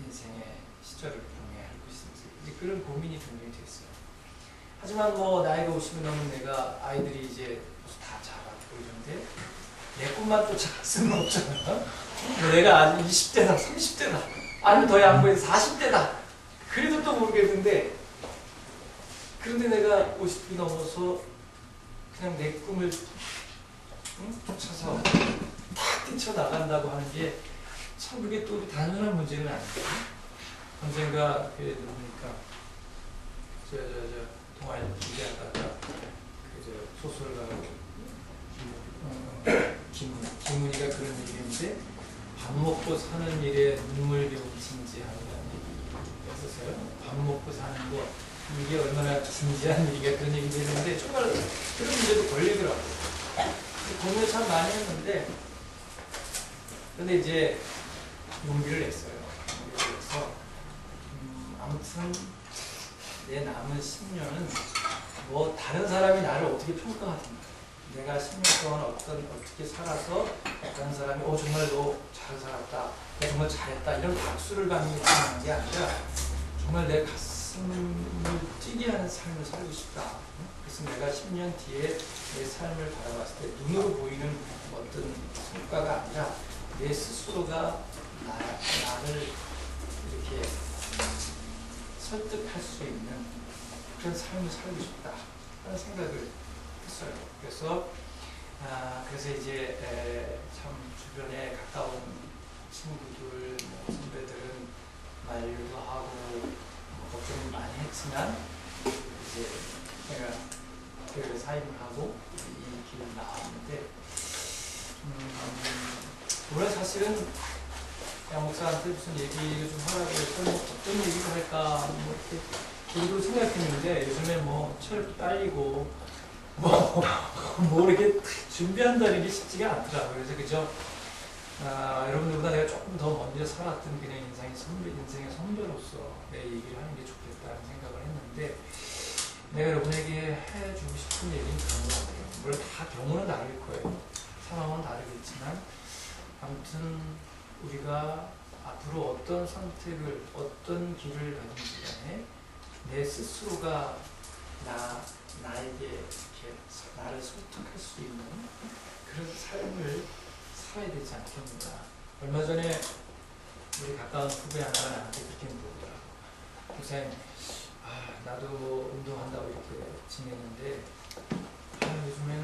인생의 시절을 보내야 할 것인지 이제 그런 고민이 분명히 됐어요. 하지만 뭐 나이가 50이 넘은 내가 아이들이 이제 다 자라고 이런데 내 꿈만 쫓아갈 수는 없잖아. 내가 아직 20대다, 30대다, 아니면 더 양보해서 40대다. 그래도 또 모르겠는데 그런데 내가 50이 넘어서 그냥 내 꿈을 쫓아서 탁 뛰쳐나간다고 하는 게 참 그게 또 단순한 문제는 아니에요. 언젠가 그 누굽니까 저 동아일 기대하다가 그 소설가 김문희가 그런 얘기했는데 밥 먹고 사는 일에 눈물 겨우 진지하다는 얘기 했었어요. 밥 먹고 사는 거 이게 얼마나 진지한 일이가 그런 얘기도 했는데 정말 그런 문제도 걸리더라고요. 고민을 참 많이 했는데 근데 이제 용기를 냈어요. 용기를 내서 아무튼 내 남은 10년은 뭐 다른 사람이 나를 어떻게 평가하든가 내가 10년 동안 어떻게 살아서 다른 사람이 정말 너 잘 살았다, 너 정말 잘했다 이런 박수를 받는 게 아니라 정말 내 가슴을 뛰게 하는 삶을 살고 싶다. 그래서 내가 10년 뒤에 내 삶을 바라봤을 때 눈으로 보이는 어떤 성과가 아니라 내 스스로가 나를 이렇게 설득할 수 있는 그런 삶을 살고 싶다 하는 생각을 했어요. 그래서 이제 참 주변에 가까운 친구들, 선배들은 말도 하고 걱정을 많이 했지만 이제 내가 교회 사임을 하고 이 길을 나왔는데 원래 사실은 양 목사한테 무슨 얘기를 좀 하라고 해서 어떤 얘기를 할까 뭐 이렇게 저도 생각했는데 요즘에 뭐 체력도 딸리고 뭐 이렇게 준비한다는 게 쉽지가 않더라고요. 그래서 그저 여러분들보다 내가 조금 더 먼저 살았던 그냥 인생의 선배로서 내 얘기를 하는 게 좋겠다는 생각을 했는데 내가 여러분에게 해주고 싶은 얘기는 그런 것 같아요. 물론 다 경우는 다를 거예요. 상황은 다르겠지만 아무튼 우리가 앞으로 어떤 선택을 어떤 길을 가든지 간에 내 스스로가 나에게 이렇게 나를 설득할 수 있는 그런 삶을 살아야 되지 않겠는가. 얼마 전에 우리 가까운 후배 하나가 나한테 그렇게 물어보더라고. 목사님, 나도 운동한다고 이렇게 지내는데 요즘에는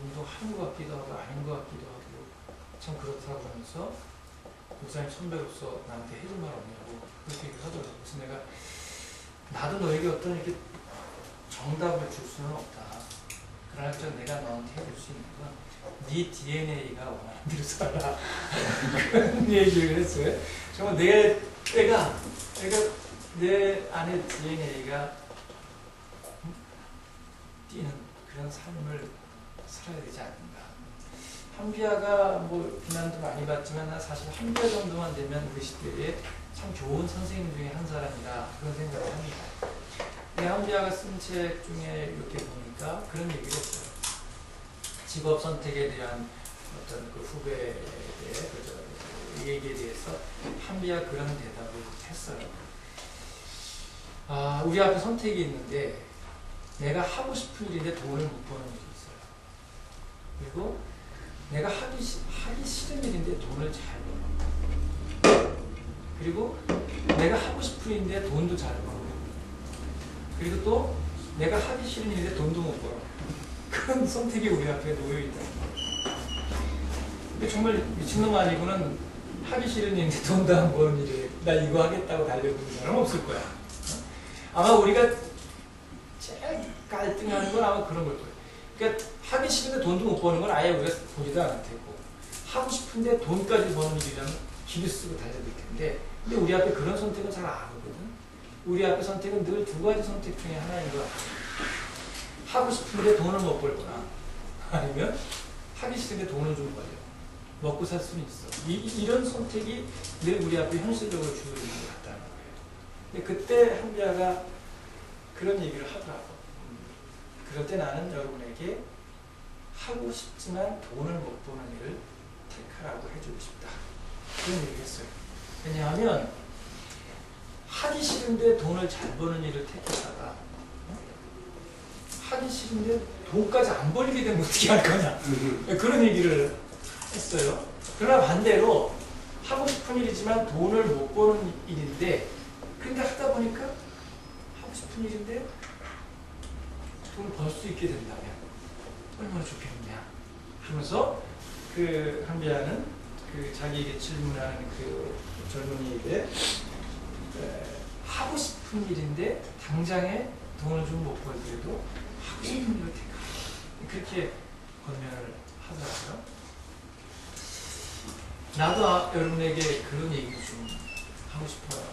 운동하는 것 같기도 하고 아닌 것 같기도 하고 참 그렇다고 하면서 목사님 선배로서 나한테 해줄 말 없냐고 그렇게 얘기를 하더라고요. 그래서 내가 나도 너에게 어떤 이렇게 정답을 줄 수는 없다. 그러나 좀 내가 너한테 해줄 수 있는 건 네 DNA가 원하는 대로 살아. 그런 얘기를 했어요. 정말 내가 내 안에 DNA가 뛰는 그런 삶을 살아야 되지 않는가. 한비아가 뭐 비난도 많이 받지만 사실 한비아 정도만 되면 우리 시대에 참 좋은 선생님 중에 한 사람이다 그런 생각을 합니다. 한비아가 쓴 책 중에 이렇게 보니까 그런 얘기를 했어요. 직업 선택에 대한 어떤 그 후배의 그 얘기에 대해서 한비아 그런 대답을 했어요. 우리 앞에 선택이 있는데 내가 하고 싶은 일인데 돈을 못 버는 일이 있어요. 그리고 내가 하기 싫은 일인데 돈을 잘 벌어. 그리고 내가 하고 싶은 일인데 돈도 잘 벌어. 그리고 또 내가 하기 싫은 일인데 돈도 못 벌어. 그런 선택이 우리 앞에 놓여 있다. 근데 정말 미친놈 아니고는 하기 싫은 일인데 돈도 안 버는 일에 나 이거 하겠다고 달려드는 사람 없을 거야. 아마 우리가 제일 갈등하는 건 아마 그런 걸 거예요. 그러니까 하기 싫은데 돈도 못 버는 건 아예 우리가 보지도 않을 테고 하고 싶은데 돈까지 버는 일이라면 기를 쓰고 달려들 텐데 근데 우리 앞에 그런 선택은 잘 안 오거든. 우리 앞에 선택은 늘 두 가지 선택 중에 하나인 거야. 하고 싶은데 돈을 못 벌거나 아니면 하기 싫은데 돈을 좀 벌려. 먹고 살 수는 있어. 이런 선택이 늘 우리 앞에 현실적으로 주어지는 것 같다는 거예요. 근데 그때 한비아가 그런 얘기를 하더라고. 그럴 때 나는 여러분에게 하고 싶지만 돈을 못 버는 일을 택하라고 해주고 싶다. 그런 얘기를 했어요. 왜냐하면 하기 싫은데 돈을 잘 버는 일을 택했다가 하기 싫은데 돈까지 안 벌리게 되면 어떻게 할 거냐. 그런 얘기를 했어요. 그러나 반대로 하고 싶은 일이지만 돈을 못 버는 일인데 근데 하다 보니까 하고 싶은 일인데 돈을 벌 수 있게 된다면 얼마나 좋겠느냐 하면서 그 한비아는 그 자기에게 질문하는 그 젊은이에게 하고 싶은 일인데 당장에 돈을 좀 못 벌더라도 하고 싶은 일을 택하라. 그렇게 권면을 하더라고요. 나도 여러분에게 그런 얘기를 좀 하고 싶어요.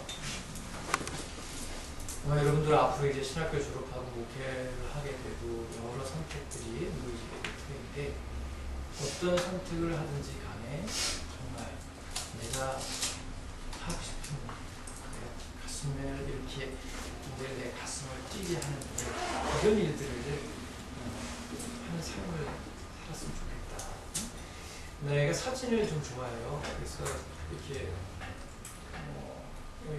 여러분들 앞으로 이제 신학교 졸업하고 목회를 하게 되고 여러 선택들이 누구에게 되는데 어떤 선택을 하든지 간에 정말 내가 하고 싶은 가슴을 이렇게 내 가슴을 뛰게 하는 그런 일들을 하는 삶을 살았으면 좋겠다. 내가 사진을 좀 좋아해요. 그래서 이렇게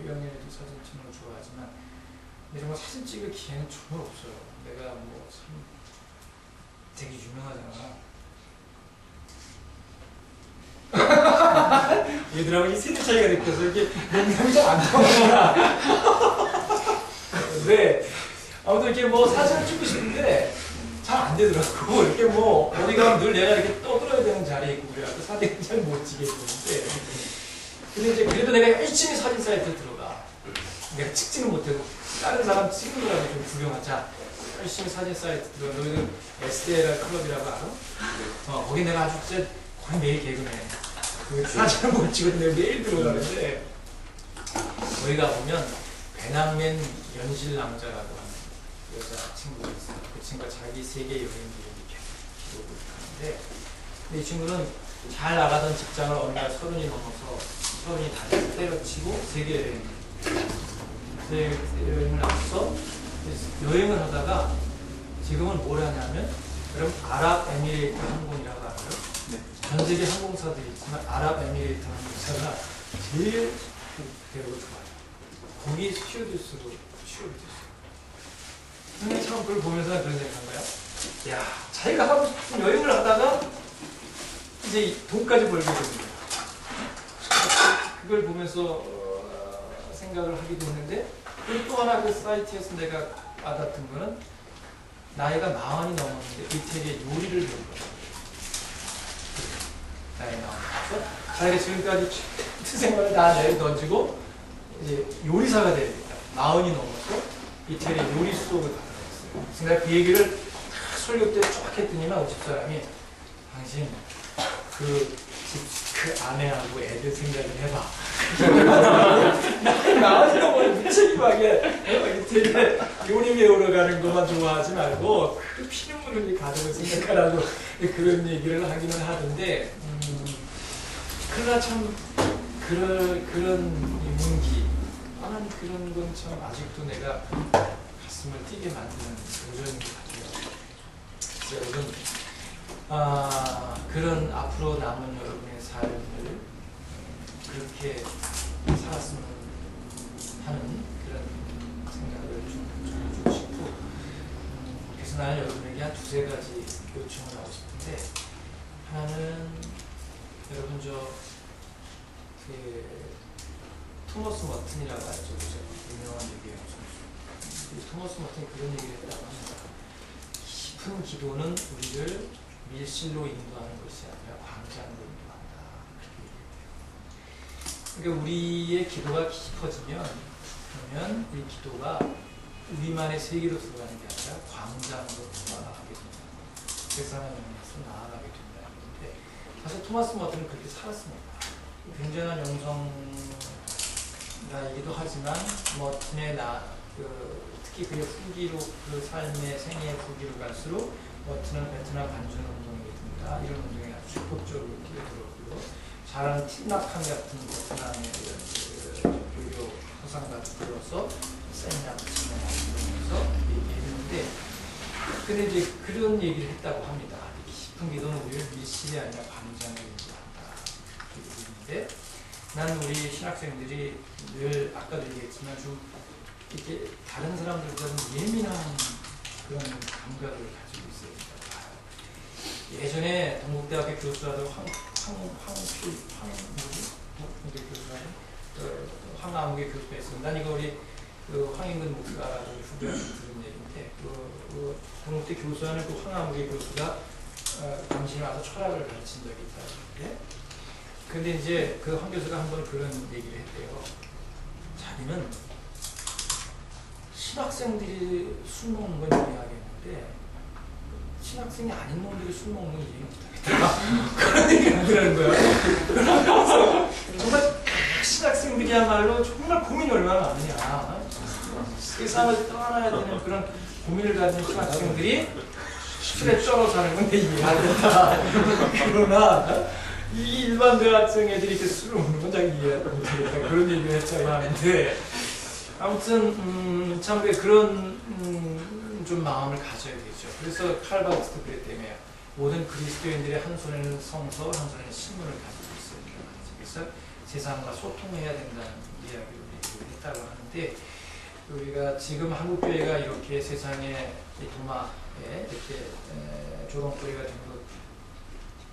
영예도 사진 찍는 걸 좋아하지만 근데 정말 사진 찍을 기회는 정말 없어요. 내가 뭐 참 되게 유명하잖아. 얘들하고 이 세대 차이가 느껴서 이렇게 농담이 잘 안 나오구나. 근데 아무튼 이렇게 뭐 사진을 찍고 싶은데 잘 안 되더라고. 이렇게 뭐 어디 가면 늘 내가 이렇게 떠들어야 되는 자리에 있고 그래갖고 사진을 잘 못 찍게 되는데 근데 이제 그래도 내가 열심히 사진 사이트에 들어가. 내가 찍지는 못해도 다른 사람 찍는 거라도 좀 구경하자. 열심히 사진 사이트 들어가. 너희는 SDL 클럽이라고 알아? 거기 내가 아주 진짜 거의 매일 개그맨. 그 사진을 못 찍어도 내가 매일 들어가는데 거기 가보면 배낭맨 연실남자라고 하는 여자 친구가 있어요. 그 친구가 자기 세계 여행기를 이렇게 기록을 하는데 근데 이 친구는 잘 나가던 직장을 어느 날 30이 넘어서 30이 다시 때려치고 세계 여행을 나서 여행을 하다가 지금은 뭘 하냐면 여러분 아랍에미레이트 항공이라고 알아요? 네. 전 세계 항공사들이 있지만 아랍에미레이트 항공사가 제일 배우가 좋아요. 거기 스튜어디스로 취업이 됐어요. 근데 처음 그걸 보면서 그런 생각한 거야. 야, 자기가 하고 싶은 여행을 하다가 이제 돈까지 벌게 되는 거야. 그걸 보면서 생각을 하기도 했는데 그리고 또 하나 그 사이트에서 내가 알았던 거는 나이가 40이 넘었는데 이태리에 요리를 배운 거야. 나이가 40. 자기가 지금까지 생활을 다 내던지고 이제 요리사가 돼야겠다. 40이 넘어서 이태리 요리 수업을 받았어요. 그래서 내가 그 얘기를 설교 때 쫙 했더니만 우리 집사람이 당신 그 아내하고 애들 생각을 해봐. 나한테 무책임하게 되게 요리 배우러 가는 것만 좋아하지 말고 그 피눈물을 가족을 생각하라고 그런 얘기를 하기는 하던데 그러나 참 그런 문기 하나님 그런 건 참 아직도 내가 가슴을 뛰게 만드는 요전인 것 같아요. 여러분 그런 앞으로 남은 여러분의 삶을 그렇게 살았으면 하는 그런 생각을 좀 해주고 싶고 그래서 나는 여러분에게 한 두세 가지 요청을 하고 싶은데 하나는 여러분 토머스 머튼이라고 하죠. 유명한 얘기예요. 토머스 머튼이 그런 얘기를 했다고 합니다. 깊은 기도는 우리를 밀실로 인도하는 것이 아니라 광장으로 인도한다. 그러니까 우리의 기도가 깊어지면 그러면 이 기도가 우리만의 세계로 들어가는 게 아니라 광장으로 나아가게 된다. 세상을 향해서 나아가게 된다는 건데 사실 토마스 머튼은 그렇게 살았습니다. 굉장한 영성가이기도 하지만 머튼의 특히 그의 후기로 그 삶의 생애의 후기로 갈수록 머튼은 베트남 반전 운동이든가 이런 운동에 아주 적극적으로 뛰어들었고요. 잘하는 팀락함 같은 베트남의 교육 서상가도 들어서 세미나 붙이면서 얘기했는데 근데 이제 그런 얘기를 했다고 합니다. 깊은 기도는 우리를 밀실이 아니라 광장을 인도한다. 그렇게 얘기했는데 난 우리 신학생들이 늘 아까도 얘기했지만 좀 이렇게 다른 사람들보다는 예민한 그런 감각을 가지고 있어야 된다고 봐요. 예전에 동국대학교 교수하던 황아무개 교수가 있습니다. 난 이거 우리 황인근 목사라고 후배한테 들은 얘기인데 동국대 교수하는 그 황아무개 교수가 당신이 와서 철학을 가르친 적이 있다는데 근데 이제 그 황 교수가 한번 그런 얘기를 했대요. 자기는 신학생들이 술 먹는 건 이해하겠는데 신학생이 아닌 놈들이 술 먹는 건 이해 못하겠다. 그런 얘기를 하더라는 거야. 정말 신학생들이야말로 정말 고민이 얼마나 많으냐. 세상을 떠나야 되는 그런 고민을 가진 신학생들이 술에 쩔어 사는 건 내 이해하겠다. 그러나 이 일반 대학생 애들이 이렇게 술을 먹는 건 자기 이해 못하겠다. 그런 얘기를 했다고 하는데 아무튼 참 그런 좀 마음을 가져야 되죠. 그래서 칼 바우스도 그랬다며 모든 그리스도인들의 한 손에는 성서, 한 손에는 신문을 가지고 있어야 된다. 그래서 세상과 소통해야 된다는 이야기를 했다고 하는데 우리가 지금 한국교회가 이렇게 세상의 도마에 이렇게 조롱거리가 된 것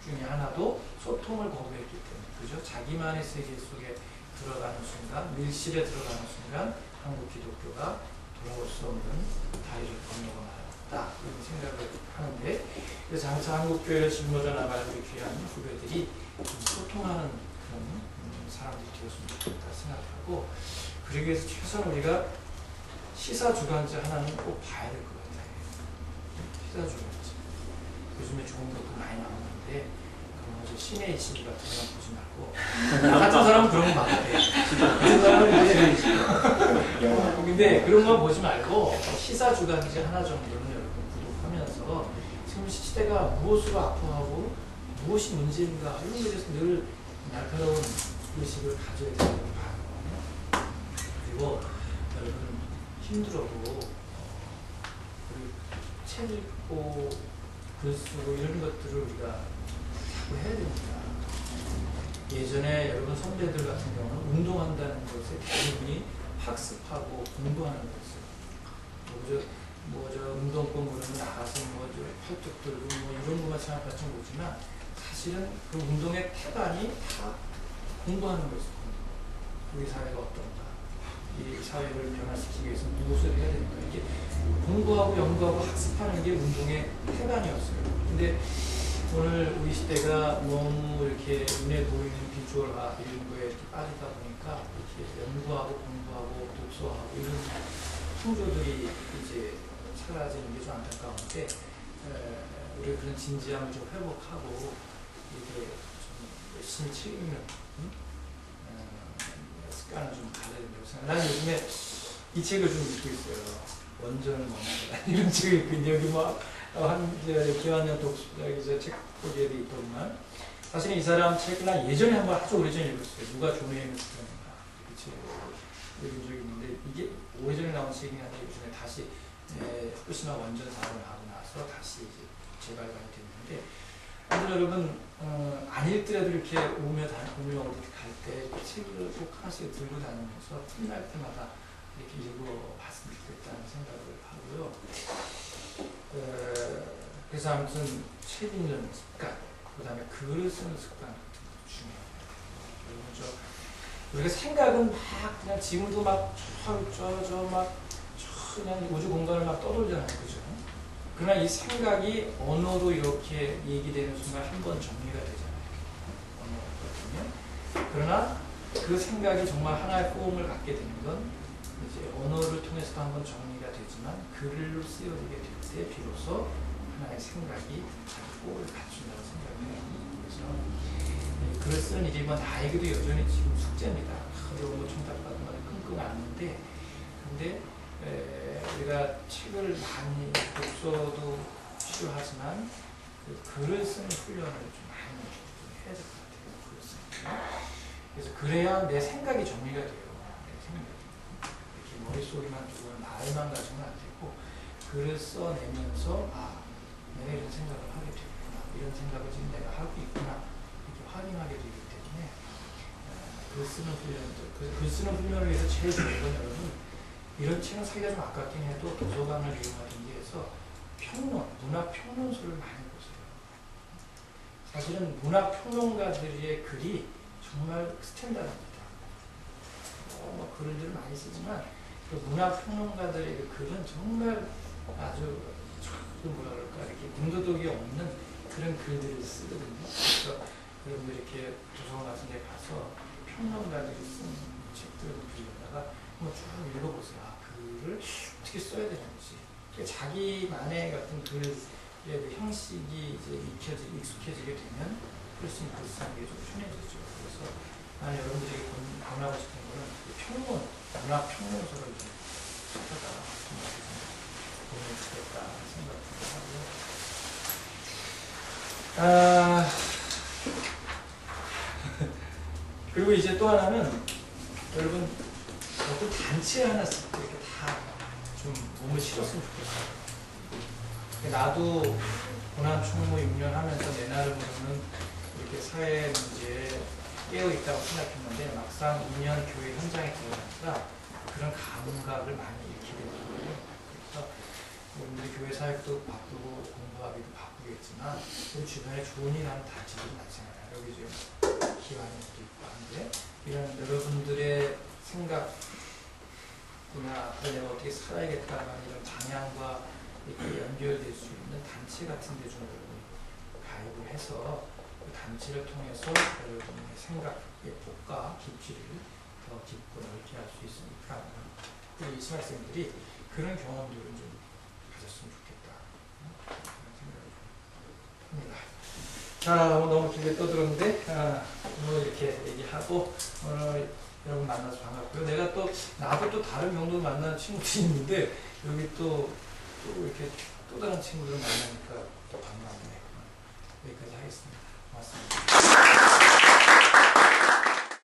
중에 하나도 소통을 거부했기 때문에 그죠? 자기만의 세계 속에 들어가는 순간, 밀실에 들어가는 순간 한국 기독교가 돌아올 수 없는 다리를 건너가다 이런 생각을 하는데 그래서 장차 한국교회를 짊어져 나갈 우리 귀한 후배들이 좀 소통하는 그런 사람들이 되었으면 좋겠다 생각하고 그러기 위해서 최소한 우리가 시사주간지 하나는 꼭 봐야 될 것 같아요. 시사주간지 요즘에 좋은 것도 많이 나오는데 신의 이치기 같은 사람 보지 말고 나 같은 사람은 그런 거 봐도 돼. 그런 사람은 근데 그런 거 보지 말고 시사주간지 하나 정도는 여러분 구독하면서 지금 시대가 무엇으로 아파하고 무엇이 문제인가 이런 것에 대해서 늘 날카로운 의식을 가져야 된다고 봐요. 그리고 여러분 힘들어도 책 읽고 글 쓰고 이런 것들을 우리가 해야 됩니다. 예전에 여러분 선배들 같은 경우는 운동한다는 것에 대부분이 학습하고 공부하는 거였어요. 운동권 부르면 나가서 팔뚝 들고 이런 것만 생각할지 모르지만 사실은 그 운동의 태반이 다 공부하는 거였어요. 우리 사회가 어떤가, 이 사회를 변화시키기 위해서 무엇을 해야 되는가 이게 공부하고 연구하고 학습하는 게 운동의 태반이었어요. 근데 오늘 우리 시대가 너무 이렇게 눈에 보이는 비주얼화 이런 거에 이렇게 빠지다 보니까 이렇게 연구하고 공부하고 독서하고 이런 풍조들이 이제 사라지는 게 좀 안타까운데 우리 그런 진지함을 좀 회복하고 이게 좀 열심히 책 읽는 습관을 좀 가져야 된다고 생각해요. 나는 요즘에 이 책을 좀 읽고 있어요. 원전을 먹는다. 이런 책을 읽고 있는데, 여기 뭐, 기완형 독서기자 책 포기에도 있더만. 사실 이 사람 책을 난 예전에 한번 아주 오래전에 읽었어요. 누가 존웨인을 쓰는가. 그 책을 읽은 적이 있는데, 이게 오래전에 나온 책이 아니라 요즘에 다시 후쿠시마 원전 사고를 하고 나서 다시 이제 재발간이 됐는데, 아무튼 여러분, 안 읽더라도 이렇게 오며 어디 갈 때 책을 꼭 하나씩 들고 다니면서 틈날 때마다 이렇게 읽어봤으면 좋겠다는 생각을 하고요. 그래서 아무튼 책 읽는 습관, 그 다음에 글을 쓰는 습관 중요해요. 우리가 생각은 막 그냥 지금도 막 그냥 우주 공간을 막 떠돌잖아요. 그죠? 그러나 이 생각이 언어로 이렇게 얘기되는 순간 한 번 정리가 되잖아요. 언어거든요. 그러나 그 생각이 정말 하나의 포럼을 갖게 되는 건 이제 언어를 통해서도 한번 정리가 되지만 글로 쓰여지게 될 때 비로소 하나의 생각이 자기 꼴을 갖춘다고 생각해요. 그래서 글을 쓰는 일이 뭐 나에게도 여전히 지금 숙제입니다. 어려운 거 정답받은 거 끙끙 앓는데, 근데 우리가 책을 많이 독서도 필요하지만 그 글을 쓰는 훈련을 좀 많이 해야 될 것 같아요. 글을 쓰는. 그래서 그래야 내 생각이 정리가 돼요. 내 생각이. 이렇게 머릿속에만 두고 말만 가지고는 안 되고 글을 써내면서 내가 이런 생각을 하게 되구나. 이런 생각을 지금 내가 하고 있구나. 이렇게 확인하게 되기 때문에 글 쓰는 훈련들, 글 쓰는 훈련을 위해서 제일 좋은 건 여러분, 이런 책은 사기가 좀 아깝긴 해도 도서관을 이용하든지 해서 문학 평론서를 많이 보세요. 사실은 문학 평론가들의 글이 정말 스탠다드입니다. 글들 많이 쓰지만 그 문학 평론가들의 그 글은 정말 아주 뭐라 그럴까 이렇게 군더더기 없는 그런 글들을 쓰거든요. 그래서 여러분들 이렇게 도서관 같은 데 가서 평론가들이 쓴 책들을 빌려다가 한번 쭉 읽어보세요. 글을 어떻게 써야 되는지. 자기만의 같은 글의 그 형식이 이제 익숙해지게 되면 훨씬 글 쓰는 게 좀 편해지죠. 그래서 나는 여러분들에게 권하고 싶은 거는 문학 평론서를 좀 찾아가 보면 좋겠다 생각하고요. 그리고 이제 또 하나는 여러분 어떤 단체 하나 쓸 때 이렇게 다 좀 몸을 실었으면 좋겠어요. 나도 고난 총무 6년 하면서 내 나름으로는 이렇게 사회 문제에 깨어있다고 생각했는데 막상 2년 교회 현장에 들어가니까 그런 감각을 많이 잃게 되더라고요. 그래서 우리 교회 사역도 바쁘고 공부하기도 바쁘겠지만 우리 주변에 좋은 일 하는 단체들이 많잖아요. 여기 지금 기관도 있고 한데 이런 여러분들의 생각 앞으로 내가 어떻게 살아야겠다는 이런 방향과 이렇게 연결될 수 있는 단체 같은 데 좀 가입을 해서 그 단체를 통해서 여러분의 생각의 폭과 깊이를 더 깊고 넓게 할 수 있으니까 우리 신학생들이 그런 경험들을 좀 가졌으면 좋겠다 그런 생각을 합니다. 자, 오늘 너무 길게 떠들었는데 오늘 이렇게 얘기하고 오늘 여러분 만나서 반갑고요. 나도 또 다른 경도 만나는 친구들이 있는데 여기 또 이렇게 또 다른 친구들을 만나니까 또 반갑네. 여기까지 하겠습니다. 고맙습니다.